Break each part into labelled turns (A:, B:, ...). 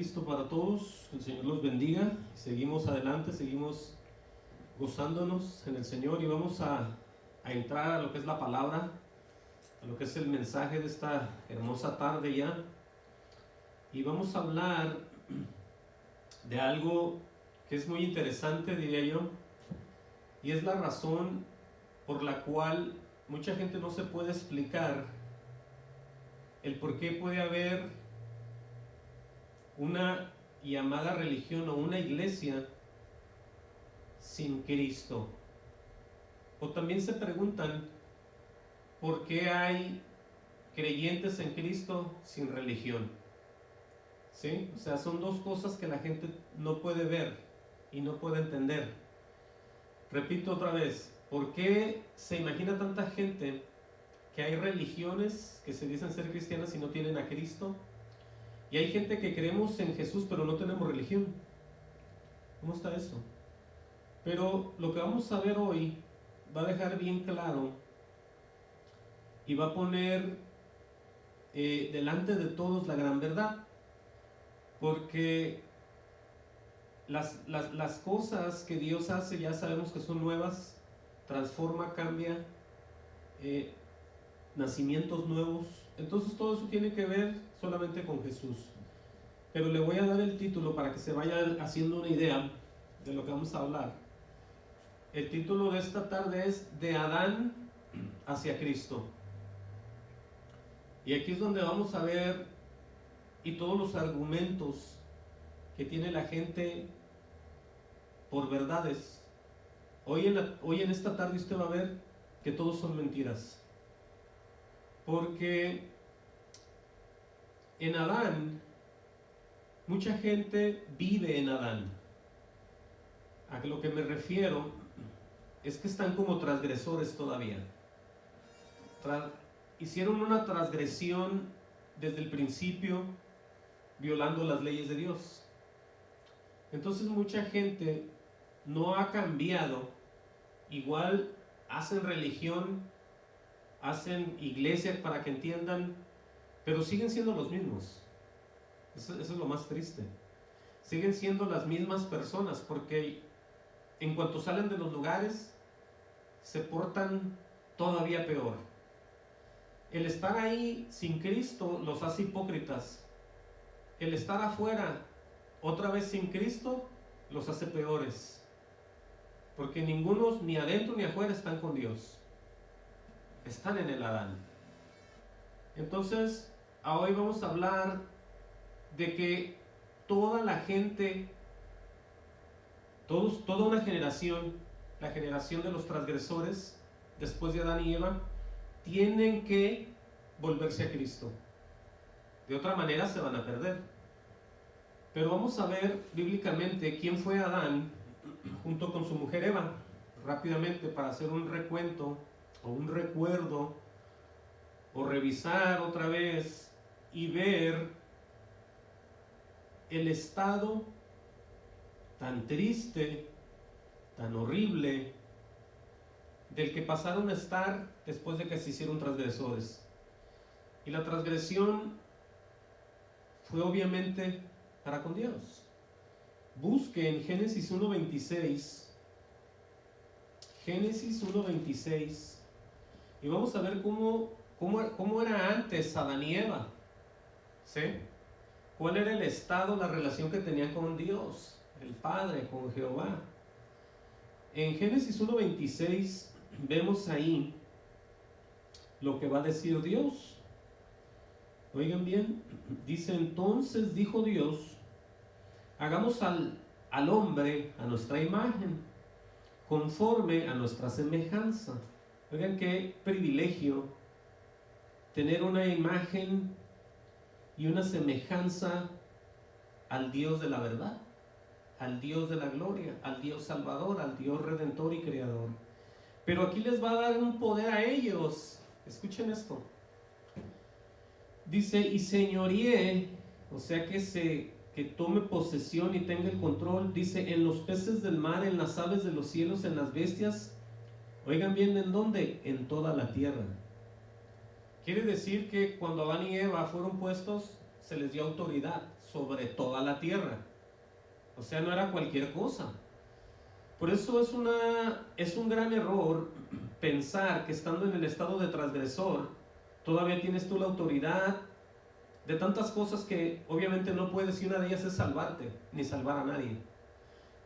A: Cristo para todos, el Señor los bendiga. Seguimos adelante, seguimos gozándonos en el Señor y vamos a entrar a lo que es la palabra, a lo que es el mensaje de esta hermosa tarde ya. Y vamos a hablar de algo que es muy interesante, diría yo, y es la razón por la cual mucha gente no se puede explicar el por qué puede haber una llamada religión o una iglesia sin Cristo. O también se preguntan por qué hay creyentes en Cristo sin religión. ¿Sí? O sea, son dos cosas que la gente no puede ver y no puede entender. Repito otra vez, ¿por qué se imagina tanta gente que hay religiones que se dicen ser cristianas y no tienen a Cristo? Y hay gente que creemos en Jesús pero no tenemos religión. ¿Cómo está eso? Pero lo que vamos a ver hoy va a dejar bien claro y va a poner delante de todos la gran verdad. Porque las cosas que Dios hace ya sabemos que son nuevas, transforma, cambia, nacimientos nuevos. Entonces todo eso tiene que ver solamente con Jesús. Pero le voy a dar el título para que se vayan haciendo una idea de lo que vamos a hablar. El título de esta tarde es De Adán hacia Cristo. Y aquí es donde vamos a ver y todos los argumentos que tiene la gente por verdades. Hoy en esta tarde usted va a ver que todos son mentiras. Porque en Adán, mucha gente vive en Adán. A lo que me refiero es que están como transgresores todavía. Hicieron una transgresión desde el principio, violando las leyes de Dios. Entonces mucha gente no ha cambiado. Igual hacen religión, hacen iglesia para que entiendan, pero siguen siendo los mismos. Eso es lo más triste. Siguen siendo las mismas personas, porque en cuanto salen de los lugares se portan todavía peor. El estar ahí sin Cristo los hace hipócritas. El estar afuera otra vez sin Cristo los hace peores. Porque ninguno, ni adentro ni afuera, están con Dios. Están en el Adán. Entonces, hoy vamos a hablar de que toda la gente, toda una generación, la generación de los transgresores, después de Adán y Eva, tienen que volverse a Cristo. De otra manera se van a perder. Pero vamos a ver bíblicamente quién fue Adán junto con su mujer Eva, rápidamente, para hacer un recuento o un recuerdo o revisar otra vez y ver el estado tan triste, tan horrible del que pasaron a estar después de que se hicieron transgresores. Y la transgresión fue obviamente para con Dios. Busque en Génesis 1:26, Génesis 1:26, y vamos a ver cómo era antes Adán y Eva. ¿Sí? ¿Cuál era el estado, la relación que tenían con Dios, el Padre, con Jehová? En Génesis 1:26 vemos ahí lo que va a decir Dios. Oigan bien, dice: entonces dijo Dios, hagamos al hombre a nuestra imagen, conforme a nuestra semejanza. Oigan qué privilegio tener una imagen y una semejanza al Dios de la verdad, al Dios de la gloria, al Dios salvador, al Dios redentor y creador. Pero aquí les va a dar un poder a ellos. Escuchen esto. Dice: y señoríe, o sea que tome posesión y tenga el control. Dice: en los peces del mar, en las aves de los cielos, en las bestias. Oigan bien, ¿en dónde? En toda la tierra. Quiere decir que cuando Adán y Eva fueron puestos, se les dio autoridad sobre toda la tierra. O sea, no era cualquier cosa. Por eso es un gran error pensar que estando en el estado de transgresor, todavía tienes tú la autoridad de tantas cosas que obviamente no puedes, y una de ellas es salvarte, ni salvar a nadie.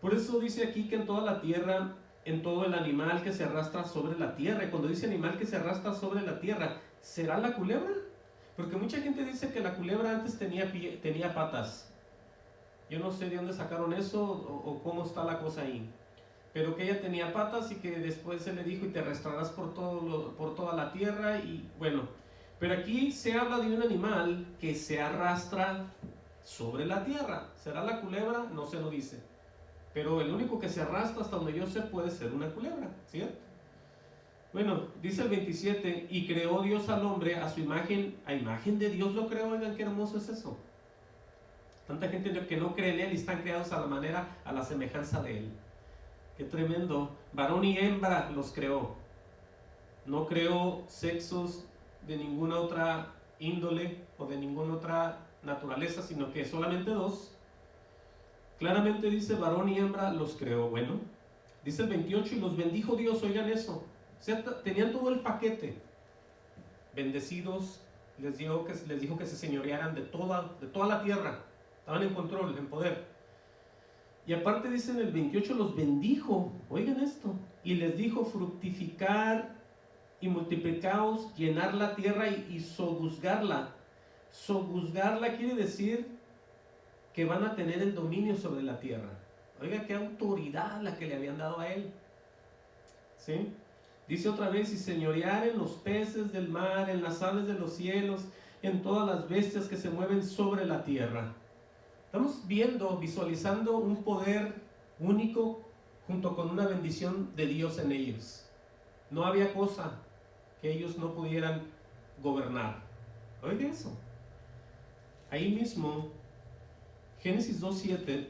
A: Por eso dice aquí que en toda la tierra, en todo el animal que se arrastra sobre la tierra, y cuando dice animal que se arrastra sobre la tierra, ¿será la culebra? Porque mucha gente dice que la culebra antes tenía patas. Yo no sé de dónde sacaron eso o cómo está la cosa ahí. Pero que ella tenía patas y que después se le dijo y te arrastrarás por toda la tierra y bueno. Pero aquí se habla de un animal que se arrastra sobre la tierra. ¿Será la culebra? No se lo dice. Pero el único que se arrastra hasta donde yo sé puede ser una culebra, ¿cierto? Bueno, dice el 27, y creó Dios al hombre a su imagen, a imagen de Dios lo creó. Oigan qué hermoso es eso. Tanta gente que no cree en Él y están creados a la manera, a la semejanza de Él. Qué tremendo. Varón y hembra los creó. No creó sexos de ninguna otra índole o de ninguna otra naturaleza, sino que solamente dos. Claramente dice varón y hembra los creó. Bueno, dice el 28, y los bendijo Dios. Oigan eso. O sea, tenían todo el paquete. Bendecidos, les dijo que se señorearan de toda la tierra. Estaban en control, en poder. Y aparte dice en el 28, los bendijo. Oigan esto. Y les dijo, fructificar y multiplicaos, llenar la tierra y sojuzgarla. Sojuzgarla quiere decir que van a tener el dominio sobre la tierra. Oiga, qué autoridad la que le habían dado a él. ¿Sí? Dice otra vez, y señorear en los peces del mar, en las aves de los cielos, en todas las bestias que se mueven sobre la tierra. Estamos viendo, visualizando un poder único junto con una bendición de Dios en ellos. No había cosa que ellos no pudieran gobernar. Oiga eso. Ahí mismo, Génesis 2.7,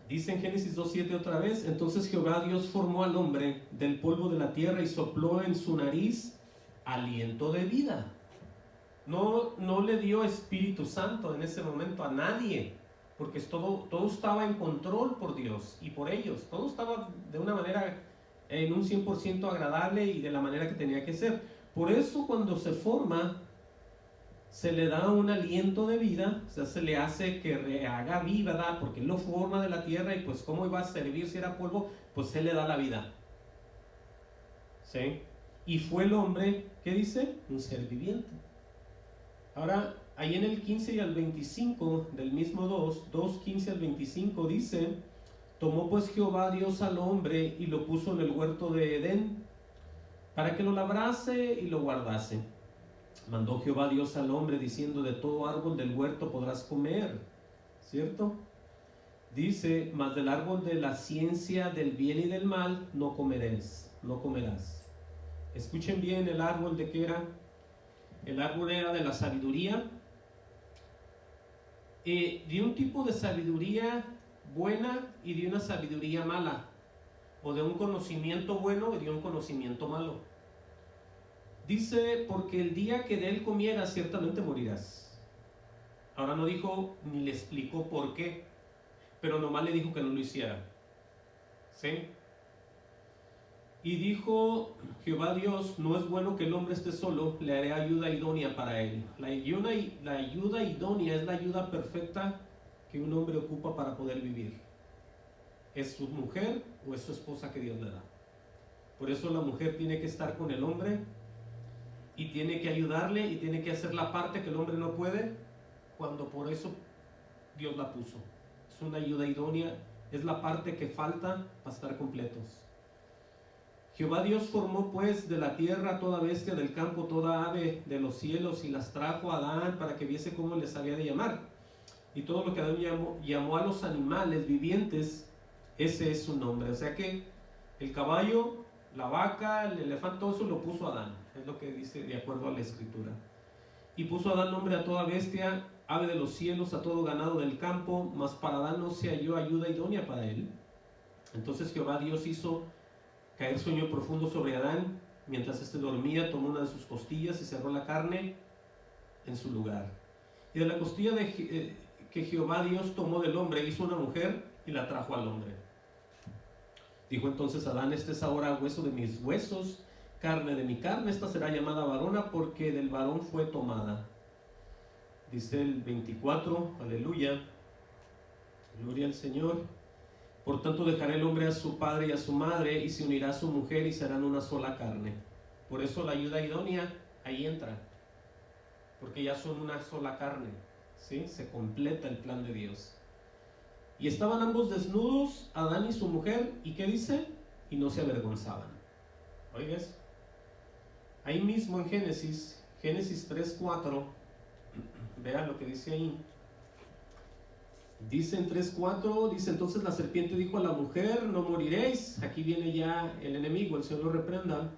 A: dice en Génesis 2.7 otra vez, entonces Jehová Dios formó al hombre del polvo de la tierra y sopló en su nariz aliento de vida. No le dio Espíritu Santo en ese momento a nadie, porque todo estaba en control por Dios y por ellos. Todo estaba de una manera, en un 100% agradable y de la manera que tenía que ser. Por eso cuando se forma, se le da un aliento de vida, o sea, se le hace que rehaga vida, ¿verdad? Porque él lo forma de la tierra y pues cómo iba a servir si era polvo, pues se le da la vida. ¿Sí? Y fue el hombre, ¿qué dice? Un ser viviente. Ahora, ahí en el 15 y al 25 del mismo 2:15 al 25 dice, tomó pues Jehová Dios al hombre y lo puso en el huerto de Edén, para que lo labrase y lo guardase. Mandó Jehová Dios al hombre diciendo, de todo árbol del huerto podrás comer, ¿cierto? Dice, mas del árbol de la ciencia del bien y del mal no comerás. Escuchen bien, el árbol de qué era. El árbol era de la sabiduría, de un tipo de sabiduría buena y de una sabiduría mala, o de un conocimiento bueno y de un conocimiento malo. Dice, porque el día que de él comieras ciertamente morirás. Ahora no dijo ni le explicó por qué, pero nomás le dijo que no lo hiciera. ¿Sí? Y dijo Jehová Dios, no es bueno que el hombre esté solo, le haré ayuda idónea para él. La ayuda idónea es la ayuda perfecta que un hombre ocupa para poder vivir. ¿Es su mujer o es su esposa que Dios le da? Por eso la mujer tiene que estar con el hombre y tiene que ayudarle y tiene que hacer la parte que el hombre no puede, cuando por eso Dios la puso. Es una ayuda idónea, es la parte que falta para estar completos. Jehová Dios formó pues de la tierra toda bestia del campo, toda ave de los cielos, y las trajo a Adán para que viese cómo les había de llamar. Y todo lo que Adán llamó a los animales vivientes, ese es su nombre. O sea que el caballo, la vaca, el elefante, todo eso lo puso Adán. Es lo que dice de acuerdo a la escritura. Y puso Adán nombre a toda bestia, ave de los cielos, a todo ganado del campo, mas para Adán no se halló ayuda idónea para él. Entonces Jehová Dios hizo caer sueño profundo sobre Adán, mientras éste dormía, tomó una de sus costillas y cerró la carne en su lugar. Y de la costilla que Jehová Dios tomó del hombre, hizo una mujer y la trajo al hombre. Dijo entonces Adán: este es ahora hueso de mis huesos, carne de mi carne, esta será llamada varona porque del varón fue tomada. Dice el 24, aleluya, gloria al Señor. Por tanto dejará el hombre a su padre y a su madre y se unirá a su mujer y serán una sola carne. Por eso la ayuda idónea ahí entra, porque ya son una sola carne, ¿sí? Se completa el plan de Dios. Y estaban ambos desnudos, Adán y su mujer, ¿y qué dice? Y no se avergonzaban. ¿Oigas? Ahí mismo en Génesis 3:4, vean lo que dice ahí. Dice en 3:4, dice: entonces la serpiente dijo a la mujer: no moriréis. Aquí viene ya el enemigo, el Señor lo reprenda.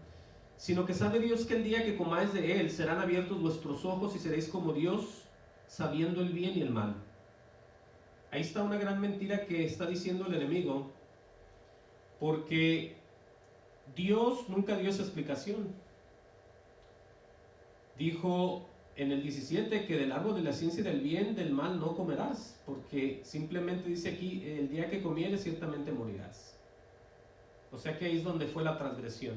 A: Sino que sabe Dios que el día que comáis de él serán abiertos vuestros ojos y seréis como Dios, sabiendo el bien y el mal. Ahí está una gran mentira que está diciendo el enemigo, porque Dios nunca dio esa explicación. Dijo en el 17 que del árbol de la ciencia del bien, del mal no comerás, porque simplemente dice aquí: el día que comieres ciertamente morirás. O sea que ahí es donde fue la transgresión,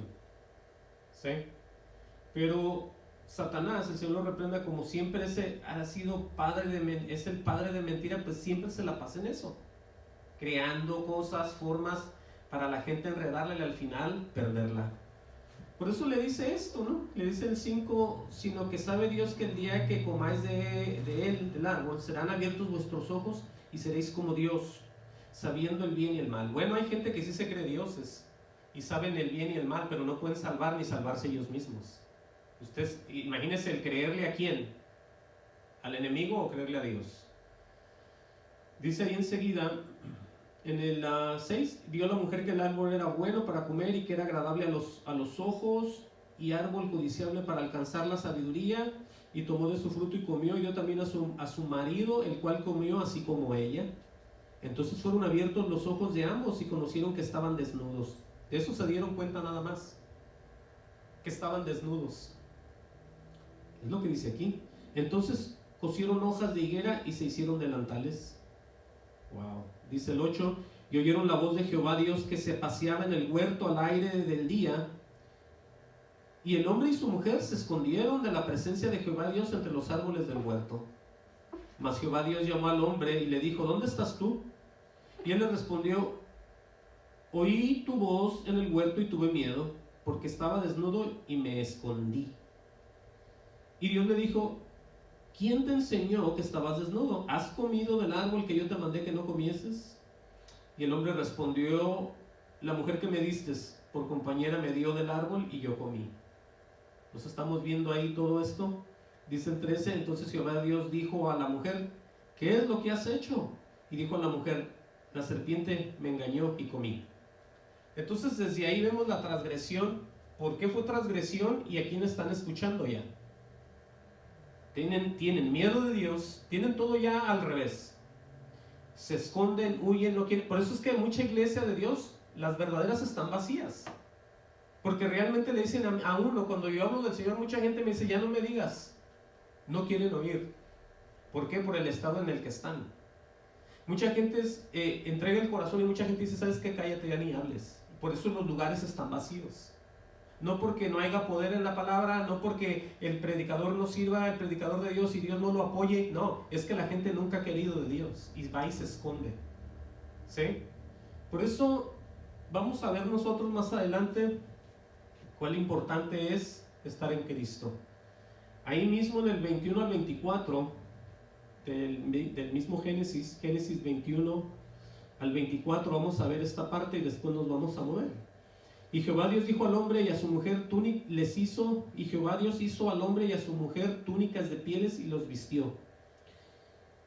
A: ¿sí? Pero Satanás, el Señor lo reprenda, como siempre ha sido es el padre de mentira, pues siempre se la pasa en eso, creando cosas, formas para la gente enredarla y al final perderla. Por eso le dice esto, ¿no? Le dice el 5: sino que sabe Dios que el día que comáis de él, del árbol, serán abiertos vuestros ojos y seréis como Dios, sabiendo el bien y el mal. Bueno, hay gente que sí se cree dioses y saben el bien y el mal, pero no pueden salvar ni salvarse ellos mismos. Ustedes imagínense el creerle a quién, al enemigo o creerle a Dios. Dice ahí enseguida, en el 6, vio la mujer que el árbol era bueno para comer y que era agradable a los ojos y árbol codiciable para alcanzar la sabiduría, y tomó de su fruto y comió, y dio también a su marido, el cual comió así como ella. Entonces fueron abiertos los ojos de ambos y conocieron que estaban desnudos. De eso se dieron cuenta nada más, que estaban desnudos. Es lo que dice aquí. Entonces cosieron hojas de higuera y se hicieron delantales. Wow. Dice el 8: y oyeron la voz de Jehová Dios que se paseaba en el huerto al aire del día, y el hombre y su mujer se escondieron de la presencia de Jehová Dios entre los árboles del huerto. Mas Jehová Dios llamó al hombre y le dijo: ¿dónde estás tú? Y él le respondió: oí tu voz en el huerto y tuve miedo, porque estaba desnudo y me escondí. Y Dios le dijo: ¿quién te enseñó que estabas desnudo? ¿Has comido del árbol que yo te mandé que no comieses? Y el hombre respondió: la mujer que me diste por compañera me dio del árbol y yo comí. Nos estamos viendo ahí todo esto. Dice el 13: entonces Jehová Dios dijo a la mujer: ¿qué es lo que has hecho? Y dijo a la mujer: la serpiente me engañó y comí. Entonces desde ahí vemos la transgresión. ¿Por qué fue transgresión? ¿Y a quién están escuchando ya? Tienen miedo de Dios, tienen todo ya al revés. Se esconden, huyen, no quieren. Por eso es que mucha iglesia de Dios, las verdaderas están vacías. Porque realmente le dicen a uno, cuando yo hablo del Señor, mucha gente me dice: ya no me digas. No quieren oír. ¿Por qué? Por el estado en el que están. Mucha gente entrega el corazón y mucha gente dice: ¿sabes qué? Cállate, ya ni hables. Por eso los lugares están vacíos. No porque no haya poder en la palabra, no porque el predicador no sirva, el predicador de Dios, y Dios no lo apoye. No, es que la gente nunca ha querido de Dios y va y se esconde. ¿Sí? Por eso vamos a ver nosotros más adelante cuál importante es estar en Cristo. Ahí mismo en el 21 al 24 del mismo Génesis 21 al 24, vamos a ver esta parte y después nos vamos a mover. Y Jehová Dios dijo al hombre y a su mujer y Jehová Dios hizo al hombre y a su mujer túnicas de pieles y los vistió.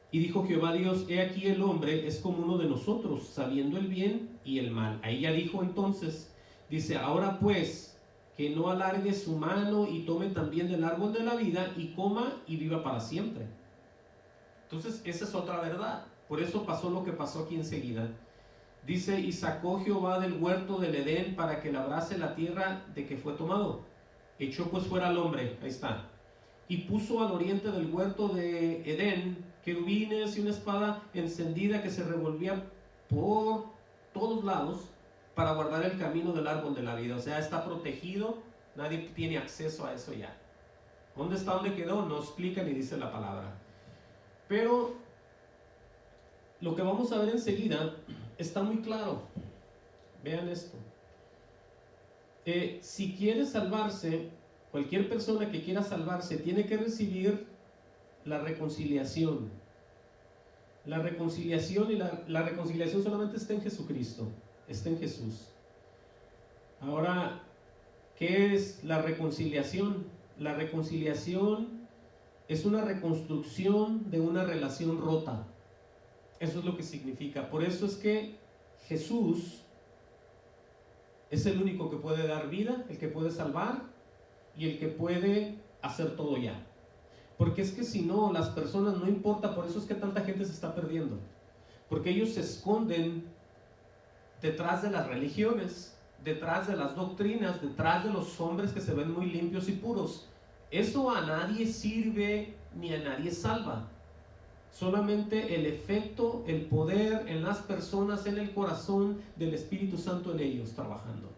A: Y dijo Jehová Dios: he aquí el hombre es como uno de nosotros, sabiendo el bien y el mal. Ahí ya dijo entonces, dice: ahora pues, que no alargue su mano y tome también del árbol de la vida y coma y viva para siempre. Entonces esa es otra verdad. Por eso pasó lo que pasó aquí enseguida. Dice: y sacó Jehová del huerto del Edén para que labrase la tierra de que fue tomado. Echó pues fuera al hombre, ahí está, y puso al oriente del huerto de Edén querubines y una espada encendida que se revolvía por todos lados para guardar el camino del árbol de la vida. O sea, está protegido, nadie tiene acceso a eso ya. ¿Dónde está? ¿Dónde quedó? No explica ni dice la palabra. Pero lo que vamos a ver enseguida está muy claro. Vean esto. Si quiere salvarse, cualquier persona que quiera salvarse tiene que recibir la reconciliación. La reconciliación y la reconciliación solamente está en Jesucristo, está en Jesús. Ahora, ¿qué es la reconciliación? La reconciliación es una reconstrucción de una relación rota. Eso es lo que significa. Por eso es que Jesús es el único que puede dar vida, el que puede salvar y el que puede hacer todo ya. Porque es que si no, las personas no importa, por eso es que tanta gente se está perdiendo. Porque ellos se esconden detrás de las religiones, detrás de las doctrinas, detrás de los hombres que se ven muy limpios y puros. Eso a nadie sirve ni a nadie salva. Solamente el efecto, el poder en las personas, en el corazón del Espíritu Santo en ellos trabajando.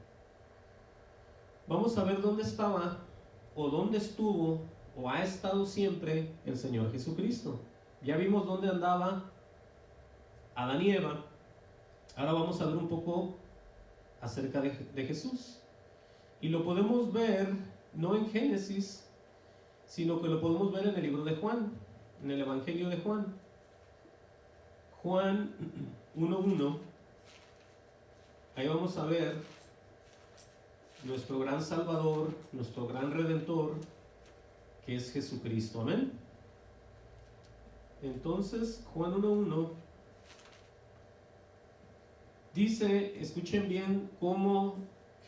A: Vamos a ver dónde estaba o dónde estuvo o ha estado siempre el Señor Jesucristo. Ya vimos dónde andaba Adán y Eva. Ahora vamos a ver un poco acerca de Jesús. Y lo podemos ver no en Génesis, sino que lo podemos ver en el libro de Juan, en el Evangelio de Juan. Juan 1:1. Ahí vamos a ver nuestro gran Salvador, nuestro gran Redentor, que es Jesucristo. Amén. Entonces, Juan 1:1 dice, escuchen bien cómo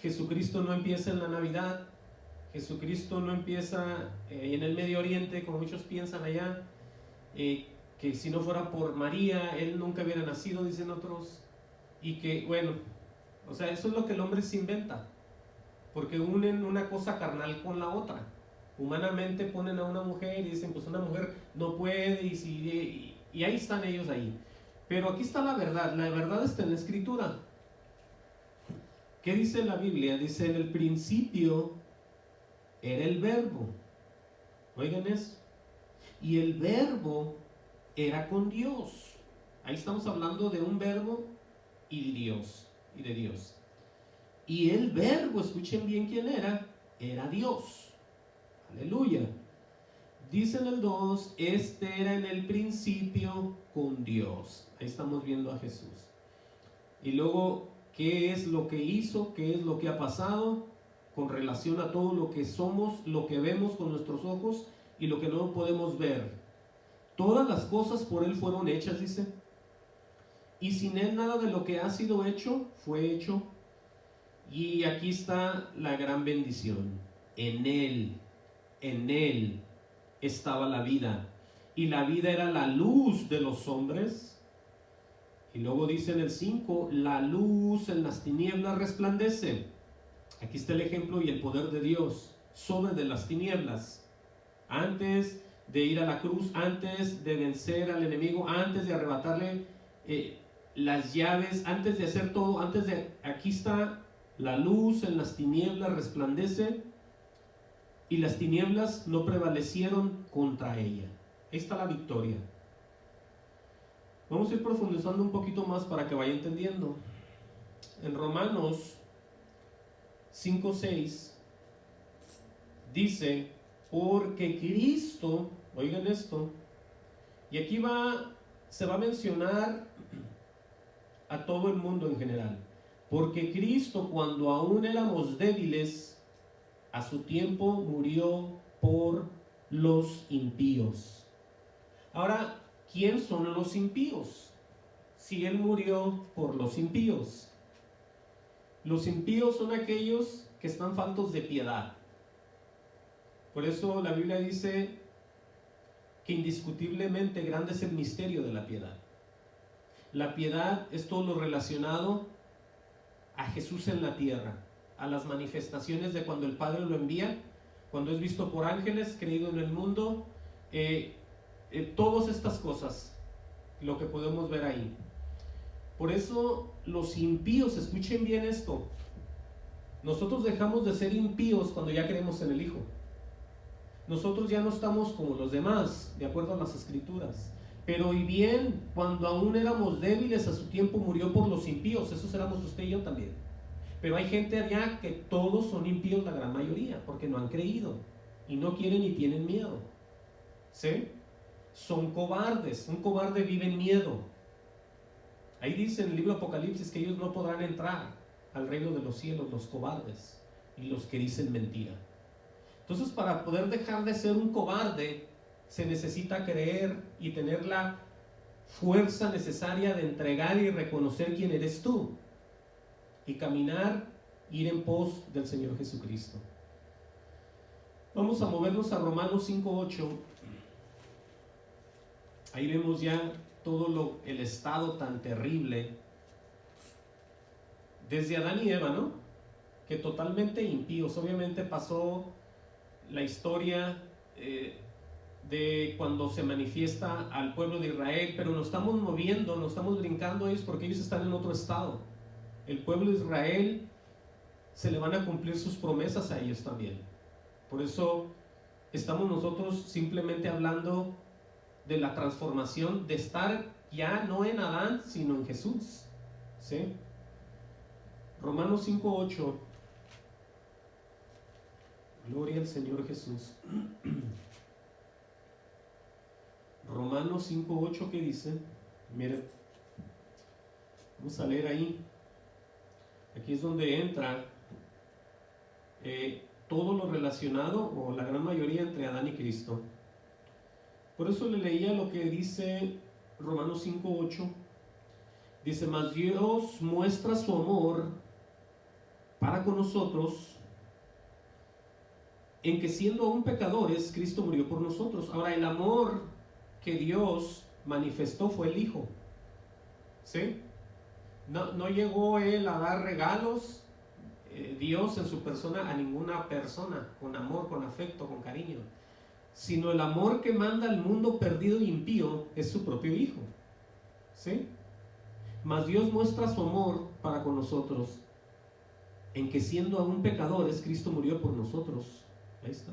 A: Jesucristo no empieza en la Navidad, Jesucristo no empieza en el Medio Oriente, como muchos piensan allá, que si no fuera por María, Él nunca hubiera nacido, dicen otros, y que, bueno, o sea, eso es lo que el hombre se inventa, porque unen una cosa carnal con la otra. Humanamente ponen a una mujer y dicen, pues una mujer no puede, y ahí están ellos ahí. Pero aquí está la verdad está en la Escritura. ¿Qué dice la Biblia? Dice, en el principio era el Verbo. Oigan eso. Y el Verbo era con Dios. Ahí estamos hablando de un Verbo y de Dios. Y el Verbo, escuchen bien quién era Dios. Aleluya. Dice en el 2, este era en el principio con Dios. Ahí estamos viendo a Jesús. Y luego, ¿qué es lo que hizo? ¿Qué es lo que ha pasado con relación a todo lo que somos, lo que vemos con nuestros ojos y lo que no podemos ver? Todas las cosas por Él fueron hechas, dice. Y sin Él nada de lo que ha sido hecho fue hecho. Y aquí está la gran bendición. En Él estaba la vida, y la vida era la luz de los hombres. Y luego dice en el 5, la luz en las tinieblas resplandece. Aquí está el ejemplo y el poder de Dios sobre de las tinieblas. Antes de ir a la cruz, antes de vencer al enemigo, antes de arrebatarle las llaves, antes de hacer todo, aquí está la luz en las tinieblas resplandece, y las tinieblas no prevalecieron contra ella. Ahí está la victoria. Vamos a ir profundizando un poquito más para que vaya entendiendo. En Romanos 5:6 dice, porque Cristo, oigan esto, y aquí se va a mencionar a todo el mundo en general, porque Cristo, cuando aún éramos débiles, a su tiempo murió por los impíos. Ahora, ¿quién son los impíos? Si Él murió por los impíos. Los impíos son aquellos que están faltos de piedad. Por eso la Biblia dice que indiscutiblemente grande es el misterio de la piedad. La piedad es todo lo relacionado a Jesús en la tierra, a las manifestaciones de cuando el Padre lo envía cuando es visto por ángeles, creído en el mundo, todas estas cosas, lo que podemos ver ahí. Por eso los impíos, escuchen bien esto, nosotros dejamos de ser impíos cuando ya creemos en el Hijo. Nosotros ya no estamos como los demás, de acuerdo a las Escrituras. Pero y bien, cuando aún éramos débiles, a su tiempo murió por los impíos. Esos éramos usted y yo también. Pero hay gente allá que todos son impíos, la gran mayoría, porque no han creído y no quieren y tienen miedo. ¿Sí? Son cobardes. Un cobarde vive en miedo. Ahí dice en el libro de Apocalipsis que ellos no podrán entrar al reino de los cielos, los cobardes y los que dicen mentira. Entonces, para poder dejar de ser un cobarde, se necesita creer y tener la fuerza necesaria de entregar y reconocer quién eres tú y caminar, ir en pos del Señor Jesucristo. Vamos a movernos a Romanos 5:8. Ahí vemos ya todo el estado tan terrible desde Adán y Eva, ¿no? Que totalmente impíos. Obviamente pasó la historia de cuando se manifiesta al pueblo de Israel, pero nos estamos moviendo, nos estamos brincando a ellos porque ellos están en otro estado. El pueblo de Israel se le van a cumplir sus promesas a ellos también. Por eso estamos nosotros simplemente hablando de la transformación, de estar ya no en Adán, sino en Jesús. ¿Sí? Romanos 5:8. Gloria al Señor Jesús. Romanos 5:8, ¿qué dice? Miren, vamos a leer ahí. Aquí es donde entra todo lo relacionado, o la gran mayoría, entre Adán y Cristo. Por eso le leía lo que dice Romanos 5:8. Dice: mas Dios muestra su amor para con nosotros, en que siendo aún pecadores, Cristo murió por nosotros. Ahora, el amor que Dios manifestó fue el Hijo. ¿Sí? No llegó Él a dar regalos, Dios en su persona, a ninguna persona, con amor, con afecto, con cariño. Sino el amor que manda al mundo perdido e impío es su propio Hijo. ¿Sí? Mas Dios muestra su amor para con nosotros, en que siendo aún pecadores, Cristo murió por nosotros. Ahí está.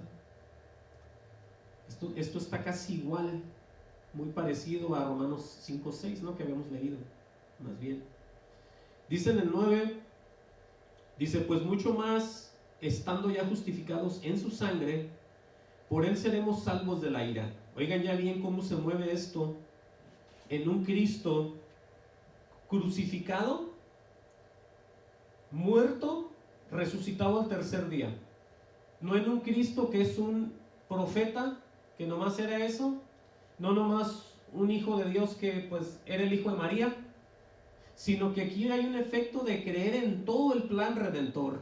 A: Esto está casi igual, muy parecido a Romanos 5:6, ¿no? Que habíamos leído, más bien. Dice en el 9, dice: pues mucho más, estando ya justificados en su sangre, por él seremos salvos de la ira. Oigan ya bien cómo se mueve esto en un Cristo crucificado, muerto, resucitado al tercer día. No en un Cristo que es un profeta, que nomás era eso, no nomás un hijo de Dios que pues era el hijo de María, sino que aquí hay un efecto de creer en todo el plan redentor,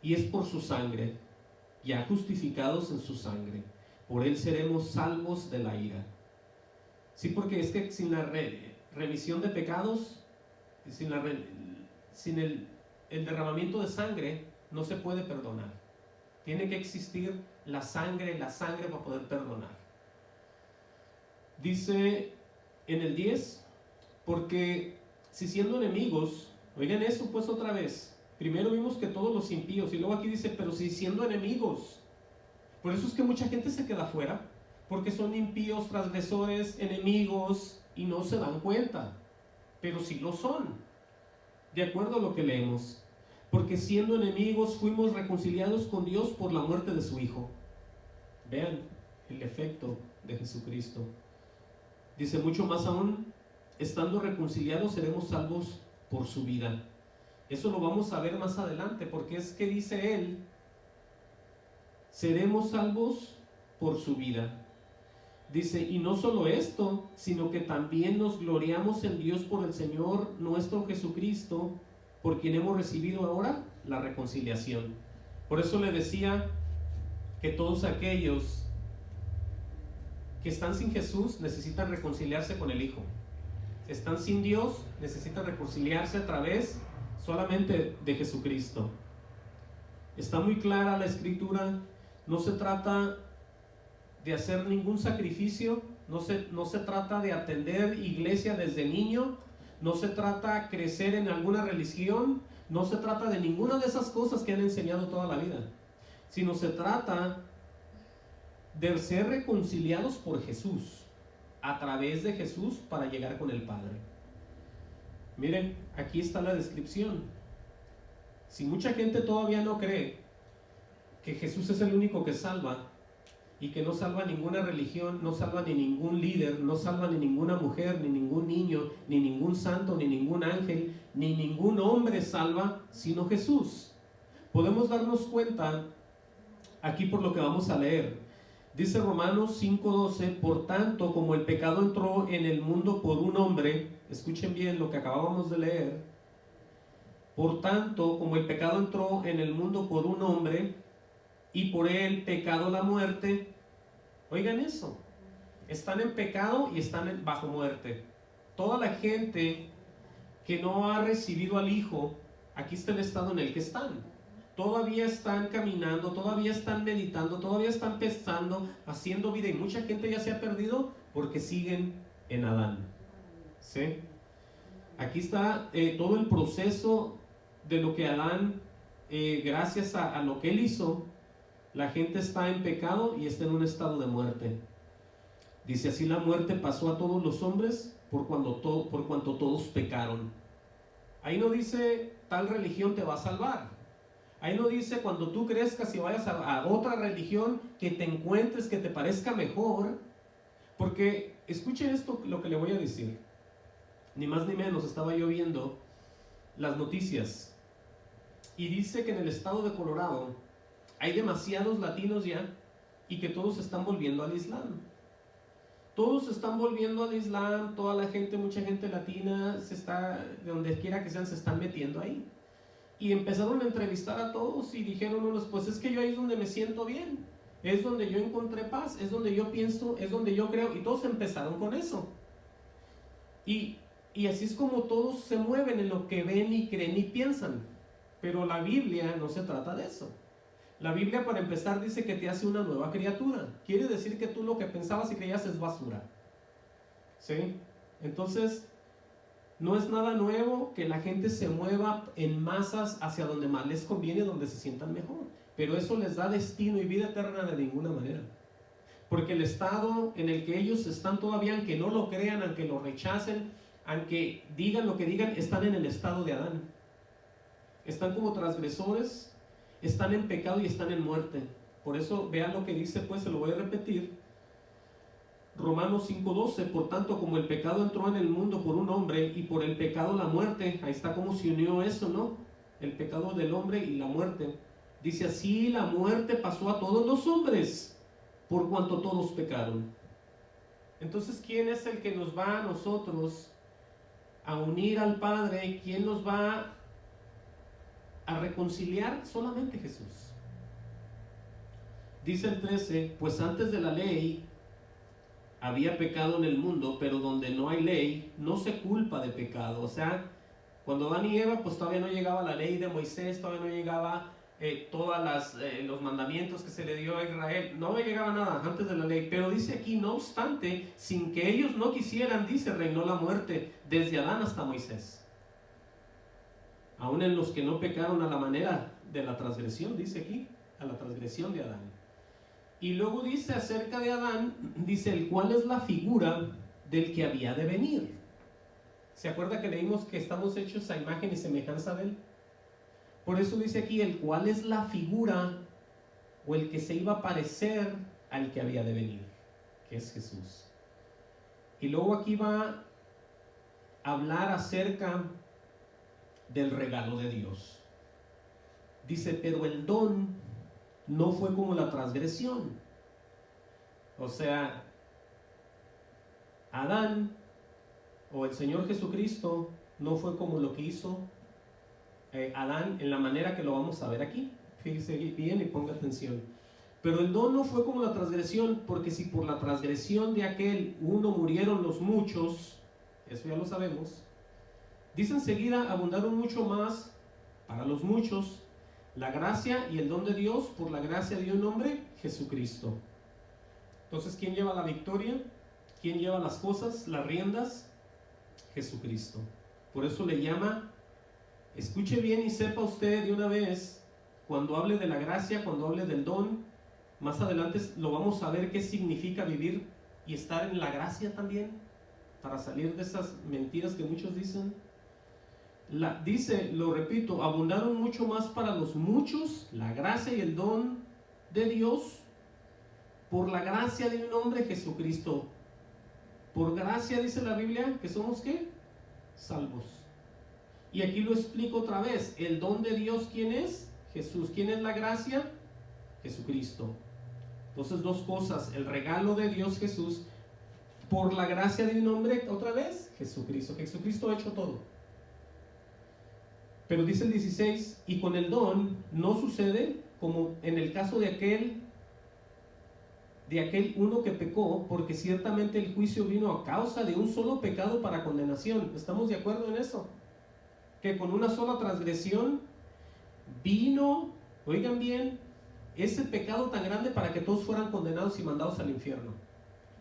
A: y es por su sangre, ya justificados en su sangre, por él seremos salvos de la ira. Sí, porque es que sin la remisión de pecados, sin el derramamiento de sangre, no se puede perdonar. Tiene que existir la sangre para poder perdonar. Dice en el 10, porque si siendo enemigos, oigan eso pues otra vez, primero vimos que todos los impíos, y luego aquí dice, pero si siendo enemigos. Por eso es que mucha gente se queda fuera, porque son impíos, transgresores, enemigos, y no se dan cuenta, pero sí lo son, de acuerdo a lo que leemos. Porque siendo enemigos fuimos reconciliados con Dios por la muerte de su Hijo. Vean el efecto de Jesucristo. Dice: mucho más aún, estando reconciliados seremos salvos por su vida. Eso lo vamos a ver más adelante, porque es que dice él, seremos salvos por su vida. Dice: y no solo esto, sino que también nos gloriamos en Dios por el Señor nuestro Jesucristo, por quien hemos recibido ahora la reconciliación. Por eso le decía que todos aquellos que están sin Jesús necesitan reconciliarse con el Hijo. Están sin Dios, necesitan reconciliarse a través solamente de Jesucristo. Está muy clara la Escritura no se trata de hacer ningún sacrificio, no se trata de atender iglesia desde niño, no se trata de crecer en alguna religión, no se trata de ninguna de esas cosas que han enseñado toda la vida, sino se trata de ser reconciliados por Jesús, a través de Jesús para llegar con el Padre. Miren, aquí está la descripción. Si mucha gente todavía no cree que Jesús es el único que salva, y que no salva ninguna religión, no salva ni ningún líder, no salva ni ninguna mujer, ni ningún niño, ni ningún santo, ni ningún ángel, ni ningún hombre salva, sino Jesús. Podemos darnos cuenta aquí por lo que vamos a leer. Dice Romanos 5:12, por tanto, como el pecado entró en el mundo por un hombre, escuchen bien lo que acabábamos de leer, por tanto, como el pecado entró en el mundo por un hombre, y por él pecado la muerte. Oigan eso, están en pecado y están bajo muerte. Toda la gente que no ha recibido al Hijo, aquí está el estado en el que están. Todavía están caminando, todavía están meditando, todavía están pensando, haciendo vida, y mucha gente ya se ha perdido porque siguen en Adán. ¿Sí? Aquí está todo el proceso de lo que Adán, gracias a lo que él hizo, la gente está en pecado y está en un estado de muerte. Dice así: la muerte pasó a todos los hombres por cuanto todos pecaron. Ahí no dice tal religión te va a salvar. Ahí no dice cuando tú crezcas y vayas a otra religión que te encuentres que te parezca mejor. Porque escuchen esto, lo que le voy a decir. Ni más ni menos, estaba yo viendo las noticias y dice que en el estado de Colorado hay demasiados latinos ya, y que todos están volviendo al Islam. Todos están volviendo al Islam, toda la gente, mucha gente latina, de donde quiera que sean, se están metiendo ahí. Y empezaron a entrevistar a todos y dijeron unos, pues es que yo ahí es donde me siento bien, es donde yo encontré paz, es donde yo pienso, es donde yo creo, y todos empezaron con eso. Y así es como todos se mueven en lo que ven y creen y piensan. Pero la Biblia no se trata de eso. La Biblia, para empezar, dice que te hace una nueva criatura. Quiere decir que tú lo que pensabas y creías es basura. ¿Sí? Entonces, no es nada nuevo que la gente se mueva en masas hacia donde más les conviene, donde se sientan mejor. Pero eso les da destino y vida eterna de ninguna manera. Porque el estado en el que ellos están todavía, aunque no lo crean, aunque lo rechacen, aunque digan lo que digan, están en el estado de Adán. Están como transgresores, están en pecado y están en muerte. Por eso vean lo que dice, pues se lo voy a repetir. Romanos 5:12, por tanto, como el pecado entró en el mundo por un hombre, y por el pecado la muerte, ahí está cómo se unió eso, ¿no? El pecado del hombre y la muerte. Dice así: la muerte pasó a todos los hombres, por cuanto todos pecaron. Entonces, ¿quién es el que nos va a nosotros a unir al Padre? ¿Quién nos va a reconciliar? Solamente Jesús. Dice el 13, pues antes de la ley había pecado en el mundo, pero donde no hay ley, no se culpa de pecado. O sea, cuando Adán y Eva, pues todavía no llegaba la ley de Moisés, todavía no llegaba todos los mandamientos que se le dio a Israel, no llegaba nada antes de la ley. Pero dice aquí, no obstante, sin que ellos no quisieran, dice, reinó la muerte desde Adán hasta Moisés. Aún en los que no pecaron a la manera de la transgresión, dice aquí, a la transgresión de Adán. Y luego dice acerca de Adán, dice, el cual es la figura del que había de venir. ¿Se acuerda que leímos que estamos hechos a imagen y semejanza de él? Por eso dice aquí, el cual es la figura, o el que se iba a parecer al que había de venir, que es Jesús. Y luego aquí va a hablar acerca del regalo de Dios. Dice, pero el don no fue como la transgresión. O sea, Adán o el Señor Jesucristo no fue como lo que hizo Adán en la manera que lo vamos a ver aquí. Fíjese bien y ponga atención. Pero el don no fue como la transgresión, porque si por la transgresión de aquel uno murieron los muchos, eso ya lo sabemos, dice enseguida, abundaron mucho más para los muchos La gracia y el don de Dios por la gracia de un hombre, Jesucristo. Entonces, ¿quién lleva la victoria? ¿Quién lleva las cosas, las riendas? Jesucristo. Por eso le llama, escuche bien y sepa usted de una vez, cuando hable de la gracia, cuando hable del don, más adelante lo vamos a ver qué significa vivir y estar en la gracia también, para salir de esas mentiras que muchos dicen. Dice, lo repito, abundaron mucho más para los muchos la gracia y el don de Dios por la gracia de un hombre, Jesucristo. Por gracia dice la Biblia que somos ¿qué? Salvos. Y aquí lo explico otra vez. El don de Dios, ¿quién es? Jesús. ¿Quién es la gracia? Jesucristo. Entonces, dos cosas: el regalo de Dios, Jesús, por la gracia de un hombre, otra vez, Jesucristo. Jesucristo ha hecho todo. Pero dice el 16, y con el don no sucede como en el caso de aquel uno que pecó, porque ciertamente el juicio vino a causa de un solo pecado para condenación. ¿Estamos de acuerdo en eso? Que con una sola transgresión vino, oigan bien, ese pecado tan grande para que todos fueran condenados y mandados al infierno.